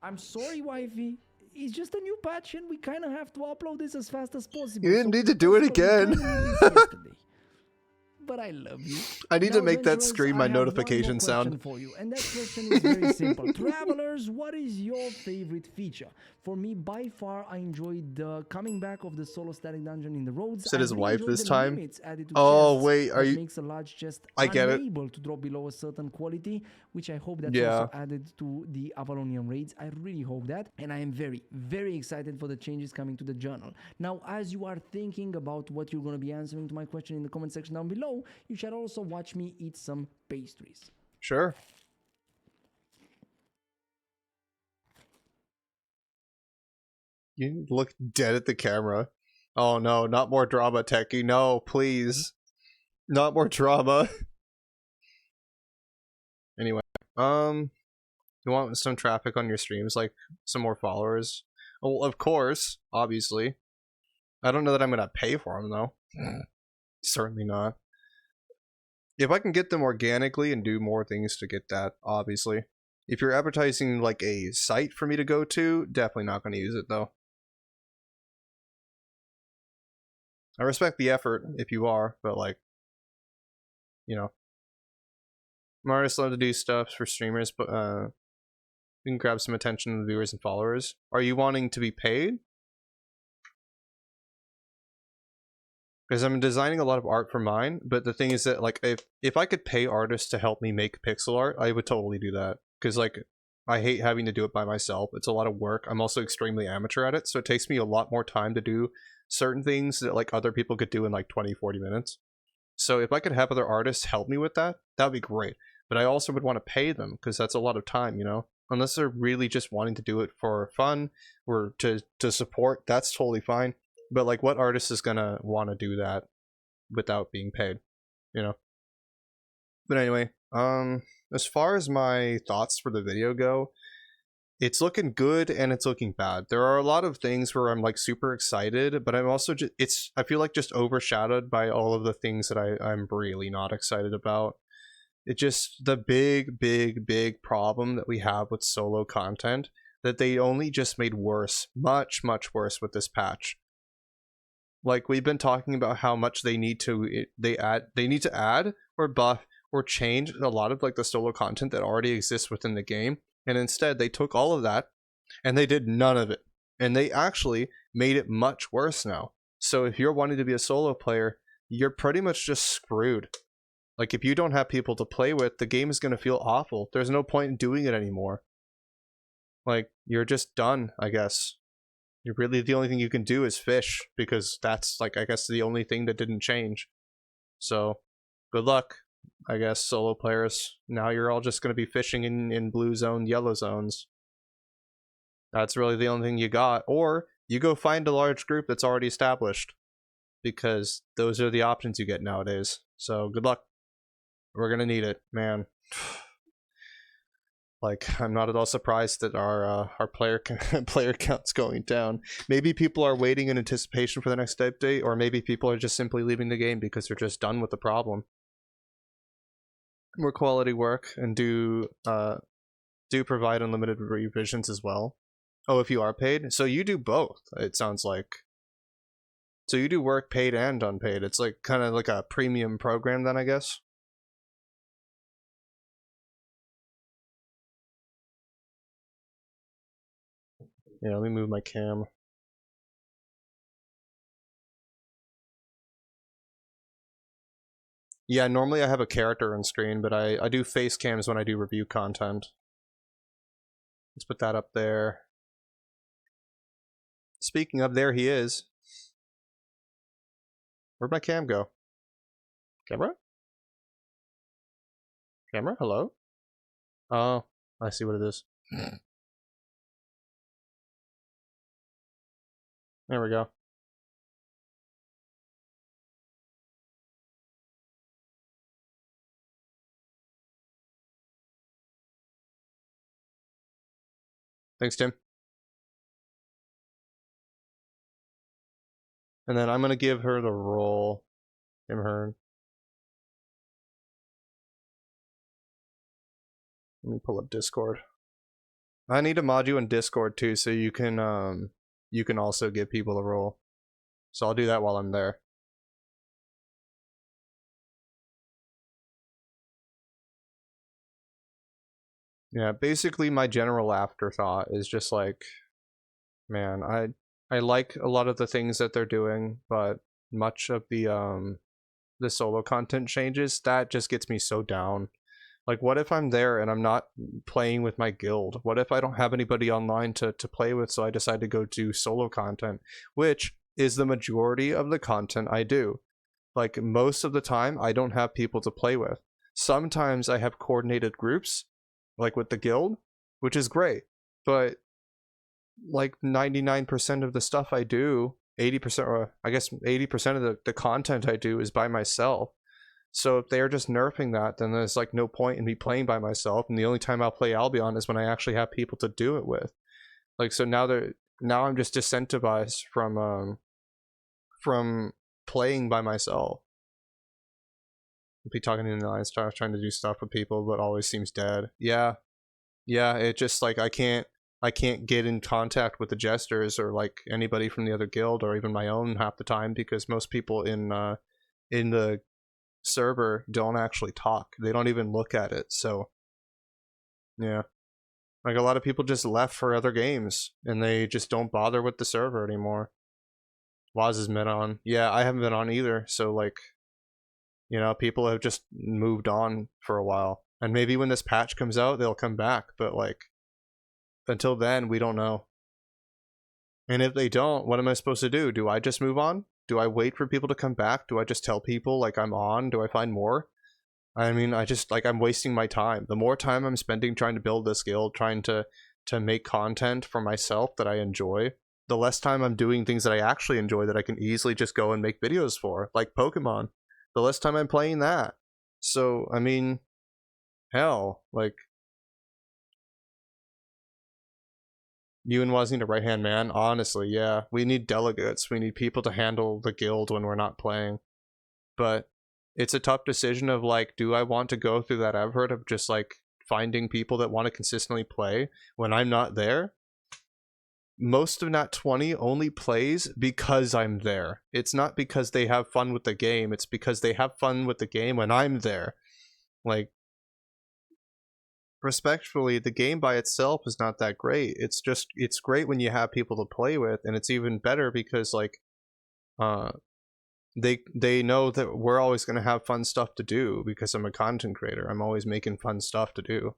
I'm sorry, wifey. It's just a new patch and we kind of have to upload this as fast as possible. You didn't need to do it again. But I love you. I need to make that scream my notification sound. For you, and that question is very simple. Travelers, what is your favorite feature? For me, by far, I enjoyed the coming back of the solo static dungeon in the roads. Said his wife this time. Oh wait, are you? Makes a large chest I get it. Unable to drop below a certain quality, which I hope that's also added to the Avalonian raids. I really hope that, and I am very, very excited for the changes coming to the journal. Now, as you are thinking about what you're going to be answering to my question in the comment section down below, you should also watch me eat some pastries. Sure. You look dead at the camera. Oh no, not more drama, Techie. No, please. Not more drama. Anyway, you want some traffic on your streams, like some more followers? Well, of course, obviously. I don't know that I'm gonna pay for them though. Certainly not. If I can get them organically and do more things to get that, obviously. If you're advertising like a site for me to go to, definitely not going to use it though. I respect the effort if you are, but like, you know. Artists love to do stuff for streamers, but you can grab some attention of the viewers and followers. Are you wanting to be paid? Because I'm designing a lot of art for mine, but the thing is that like if I could pay artists to help me make pixel art, I would totally do that. Because like I hate having to do it by myself. It's a lot of work. I'm also extremely amateur at it, so it takes me a lot more time to do certain things that like other people could do in like 20-40 minutes. So if I could have other artists help me with that, that would be great. But I also would want to pay them because that's a lot of time, you know? Unless they're really just wanting to do it for fun or to support, that's totally fine. But like what artist is gonna want to do that without being paid, you know? But anyway, as far as my thoughts for the video go, it's looking good and it's looking bad. There are a lot of things where I'm like super excited, but I'm also just, I feel like just overshadowed by all of the things that I'm really not excited about. It just, the big problem that we have with solo content, that they only just made worse, much worse with this patch. Like we've been talking about how much they need to add or buff or change a lot of like the solo content that already exists within the game, and instead they took all of that and they did none of it, and they actually made it much worse now. So if you're wanting to be a solo player, you're pretty much just screwed. Like if you don't have people to play with, the game is going to feel awful. There's no point in doing it anymore. Like you're just done, I guess. You're really, the only thing you can do is fish, because that's like, I guess, the only thing that didn't change. So good luck, I guess, solo players. Now you're all just going to be fishing in blue zone, yellow zones. That's really the only thing you got. Or you go find a large group that's already established, because those are the options you get nowadays. So good luck. We're going to need it, man. Like, I'm not at all surprised that our player count's going down. Maybe people are waiting in anticipation for the next update, or maybe people are just simply leaving the game because they're just done with the problem. More quality work and do do provide unlimited revisions as well. Oh, if you are paid? So you do both, it sounds like. So you do work paid and unpaid. It's like kind of like a premium program then, I guess. Yeah, let me move my cam. Yeah, normally I have a character on screen, but I do face cams when I do review content. Let's put that up there. Speaking of, there he is. Where'd my cam go? Camera? Camera? Hello? Oh, I see what it is. There we go. Thanks, Tim. And then I'm gonna give her the role. Tim Hearn. Let me pull up Discord. I need to mod you in Discord too, so you can also give people a role. So I'll do that while I'm there. Yeah, basically my general afterthought is just like, man, I like a lot of the things that they're doing, but much of the solo content changes, that just gets me so down. Like, what if I'm there and I'm not playing with my guild? What if I don't have anybody online to play with, so I decide to go do solo content, which is the majority of the content I do. Like, most of the time, I don't have people to play with. Sometimes I have coordinated groups, like with the guild, which is great. But, like, 99% of the stuff I do, 80%, or I guess 80% of the content I do is by myself. So if they're just nerfing that, then there's like no point in me playing by myself, and the only time I'll play Albion is when I actually have people to do it with. Like, so now I'm just disincentivized from playing by myself. I'll be talking in the lines, trying to do stuff with people, but always seems dead. Yeah, it just like I can't get in contact with the jesters or like anybody from the other guild or even my own half the time, because most people in the server don't actually talk. They don't even look at it. So yeah, like a lot of people just left for other games and they just don't bother with the server anymore. Waz has been on. Yeah, I haven't been on either. So like, you know, people have just moved on for a while, and maybe when this patch comes out they'll come back, but like until then we don't know. And if they don't, what am I supposed to do? Do I just move on? Do I wait for people to come back? Do I just tell people like I'm on? Do I find more? I mean, I just like, I'm wasting my time. The more time I'm spending trying to build this guild, trying to make content for myself that I enjoy, the less time I'm doing things that I actually enjoy that I can easily just go and make videos for, like Pokemon. The less time I'm playing that. So, I mean, hell, like, you and Waz need a right-hand man? Honestly, yeah. We need delegates. We need people to handle the guild when we're not playing. But it's a tough decision of like, do I want to go through that effort of just like finding people that want to consistently play when I'm not there? Most of Nat 20 only plays because I'm there. It's not because they have fun with the game. It's because they have fun with the game when I'm there. Like, respectfully, the game by itself is not that great. It's just, it's great when you have people to play with, and it's even better because like they know that we're always going to have fun stuff to do because I'm a content creator. I'm always making fun stuff to do.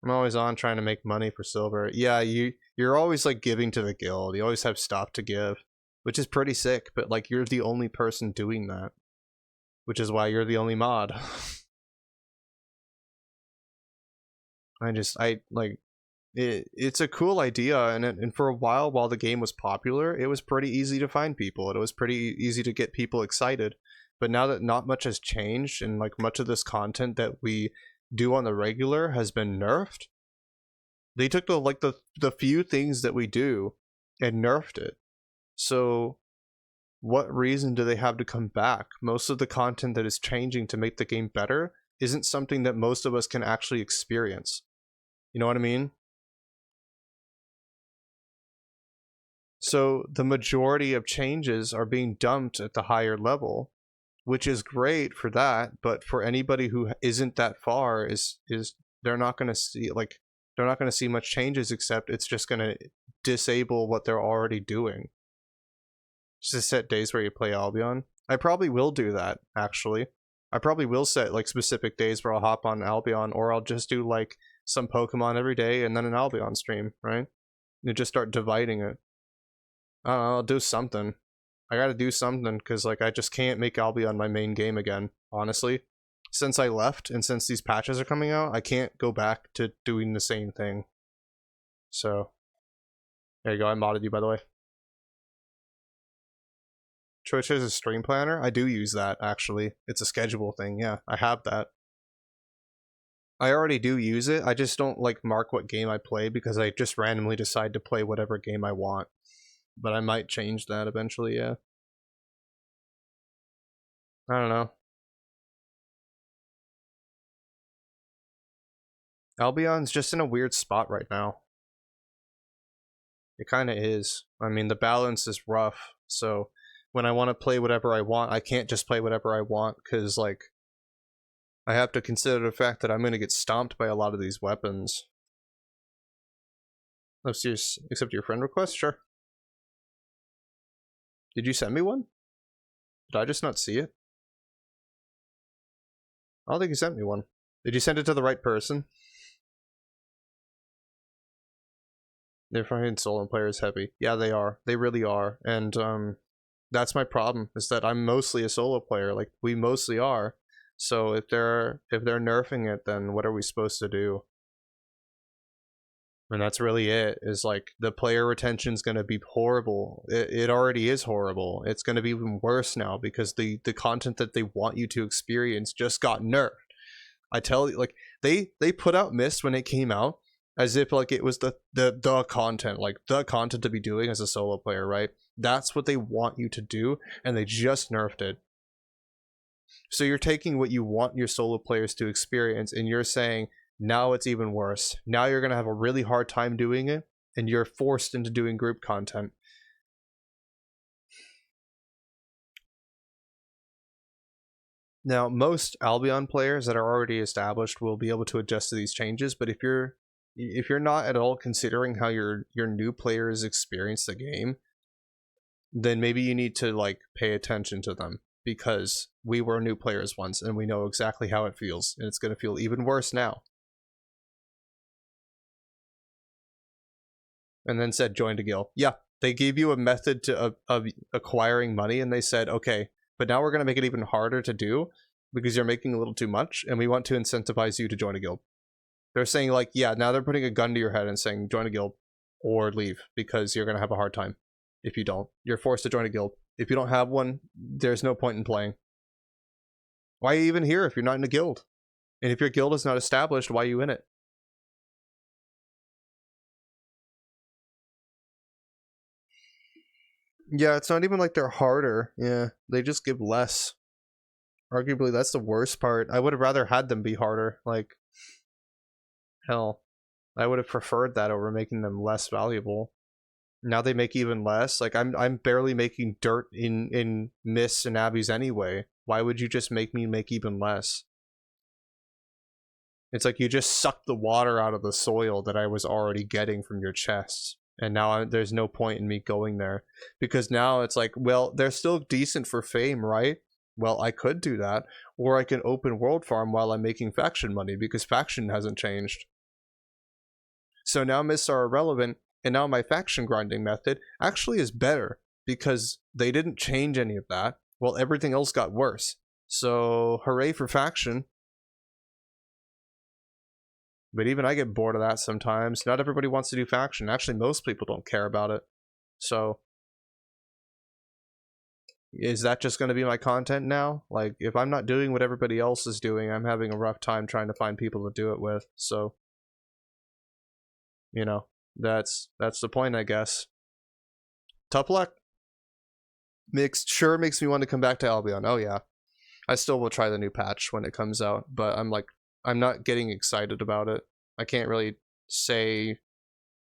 I'm always on trying to make money for silver. Yeah, you're always like giving to the guild. You always have stuff to give, which is pretty sick, but like you're the only person doing that, which is why you're the only mod. I like it's a cool idea, and for a while the game was popular, it was pretty easy to find people. It was pretty easy to get people excited. But now that not much has changed, and like much of this content that we do on the regular has been nerfed, they took the few things that we do and nerfed it. So what reason do they have to come back? Most of the content that is changing to make the game better isn't something that most of us can actually experience. You know what I mean? So the majority of changes are being dumped at the higher level, which is great for that, but for anybody who isn't that far, is they're not going to see, like, they're not going to see much changes, except it's just going to disable what they're already doing. Just to set days where you play Albion. I probably will do that, actually. I probably will set like specific days where I'll hop on Albion, or I'll just do like some Pokemon every day and then an Albion stream, right? You just start dividing it. I don't know, I'll do something. I gotta do something, because like I just can't make Albion my main game again, honestly. Since I left and since these patches are coming out, I can't go back to doing the same thing. So, there you go, I modded you, by the way. Twitch is a stream planner? I do use that, actually. It's a schedule thing, yeah, I have that. I already do use it, I just don't like mark what game I play, because I just randomly decide to play whatever game I want. But I might change that eventually, yeah. I don't know. Albion's just in a weird spot right now. It kind of is. I mean, the balance is rough, so when I want to play whatever I want, I can't just play whatever I want, because, like, I have to consider the fact that I'm going to get stomped by a lot of these weapons. Let's just accept your friend request? Sure. Did you send me one? Did I just not see it? I don't think you sent me one. Did you send it to the right person? They're fucking solo players heavy. Yeah, they are. They really are. And that's my problem, is that I'm mostly a solo player. Like, we mostly are. So if they're nerfing it, then what are we supposed to do? And that's really it, is like the player retention's going to be horrible. It already is horrible. It's going to be even worse now, because the content that they want you to experience just got nerfed. I tell you, like, they put out Mist when it came out as if like it was the content, like the content to be doing as a solo player, right? That's what they want you to do, and they just nerfed it. So you're taking what you want your solo players to experience, and you're saying, now it's even worse. Now you're going to have a really hard time doing it, and you're forced into doing group content. Now, most Albion players that are already established will be able to adjust to these changes, but if you're not at all considering how your new players experience the game, then maybe you need to like pay attention to them, because we were new players once and we know exactly how it feels, and it's going to feel even worse now. And then said join a guild. Yeah, they gave you a method to of acquiring money, and they said, okay, but now we're going to make it even harder to do, because you're making a little too much, and we want to incentivize you to join a guild. They're saying, like, yeah, now they're putting a gun to your head and saying join a guild or leave, because you're going to have a hard time if you don't. You're forced to join a guild. If you don't have one, there's no point in playing. Why are you even here if you're not in a guild? And if your guild is not established, why are you in it? Yeah, it's not even like they're harder. Yeah, they just give less. Arguably, that's the worst part. I would have rather had them be harder. Like, hell, I would have preferred that over making them less valuable. Now they make even less. Like, I'm barely making dirt in Mists and Abbeys anyway. Why would you just make me make even less? It's like you just sucked the water out of the soil that I was already getting from your chests. And now there's no point in me going there, because now it's like, well, they're still decent for fame, right? Well, I could do that, or I can open world farm while I'm making faction money, because faction hasn't changed. So now Mists are irrelevant, and now my faction grinding method actually is better, because they didn't change any of that. Well, everything else got worse. So hooray for faction. But even I get bored of that sometimes. Not everybody wants to do faction. Actually, most people don't care about it. So, is that just going to be my content now? Like, if I'm not doing what everybody else is doing, I'm having a rough time trying to find people to do it with. So, you know, that's the point, I guess. Tough luck. Sure makes me want to come back to Albion. Oh, yeah. I still will try the new patch when it comes out, but I'm not getting excited about it. I can't really say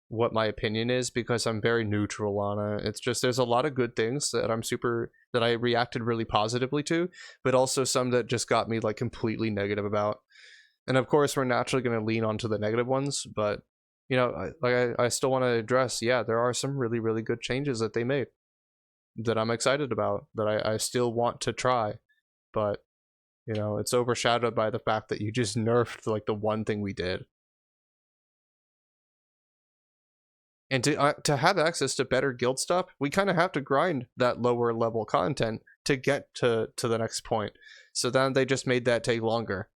what my opinion is because I'm very neutral on it. It's just there's a lot of good things that that I reacted really positively to, but also some that just got me like completely negative about. And of course, we're naturally going to lean onto the negative ones, but you know, I still want to address, yeah, there are some really, really good changes that they made that I'm excited about, that I still want to try, but you know, it's overshadowed by the fact that you just nerfed like the one thing we did. And to have access to better guild stuff, we kind of have to grind that lower level content to get to the next point. So then they just made that take longer.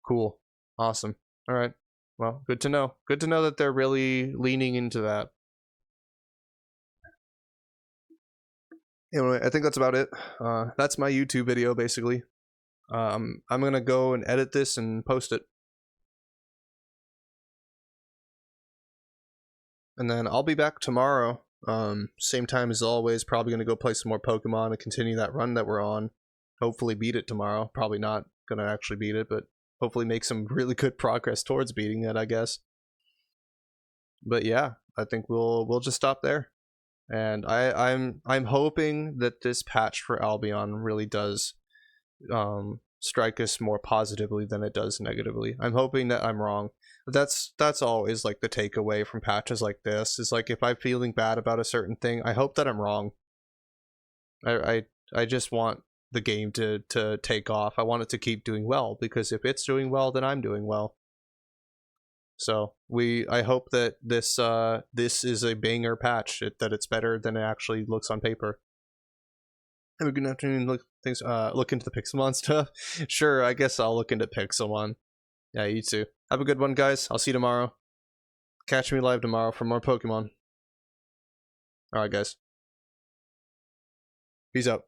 Cool. Awesome. All right. Well, good to know. Good to know that they're really leaning into that. Anyway, I think that's about it. That's my YouTube video, basically. I'm going to go and edit this and post it. And then I'll be back tomorrow. Same time as always. Probably going to go play some more Pokemon and continue that run that we're on. Hopefully beat it tomorrow. Probably not going to actually beat it, but hopefully make some really good progress towards beating it, I guess. But yeah, I think we'll just stop there. And I'm hoping that this patch for Albion really does strike us more positively than it does negatively. I'm hoping that I'm wrong. That's always like the takeaway from patches like this, is like if I'm feeling bad about a certain thing, I hope that I'm wrong. I just want the game to take off. I want it to keep doing well, because if it's doing well, then I'm doing well. So I hope that this is a banger patch, that it's better than it actually looks on paper. Have a good afternoon. Look into the Pixelmon stuff. Sure, I guess I'll look into Pixelmon. Yeah, you too. Have a good one, guys. I'll see you tomorrow. Catch me live tomorrow for more Pokemon. Alright, guys. Peace out.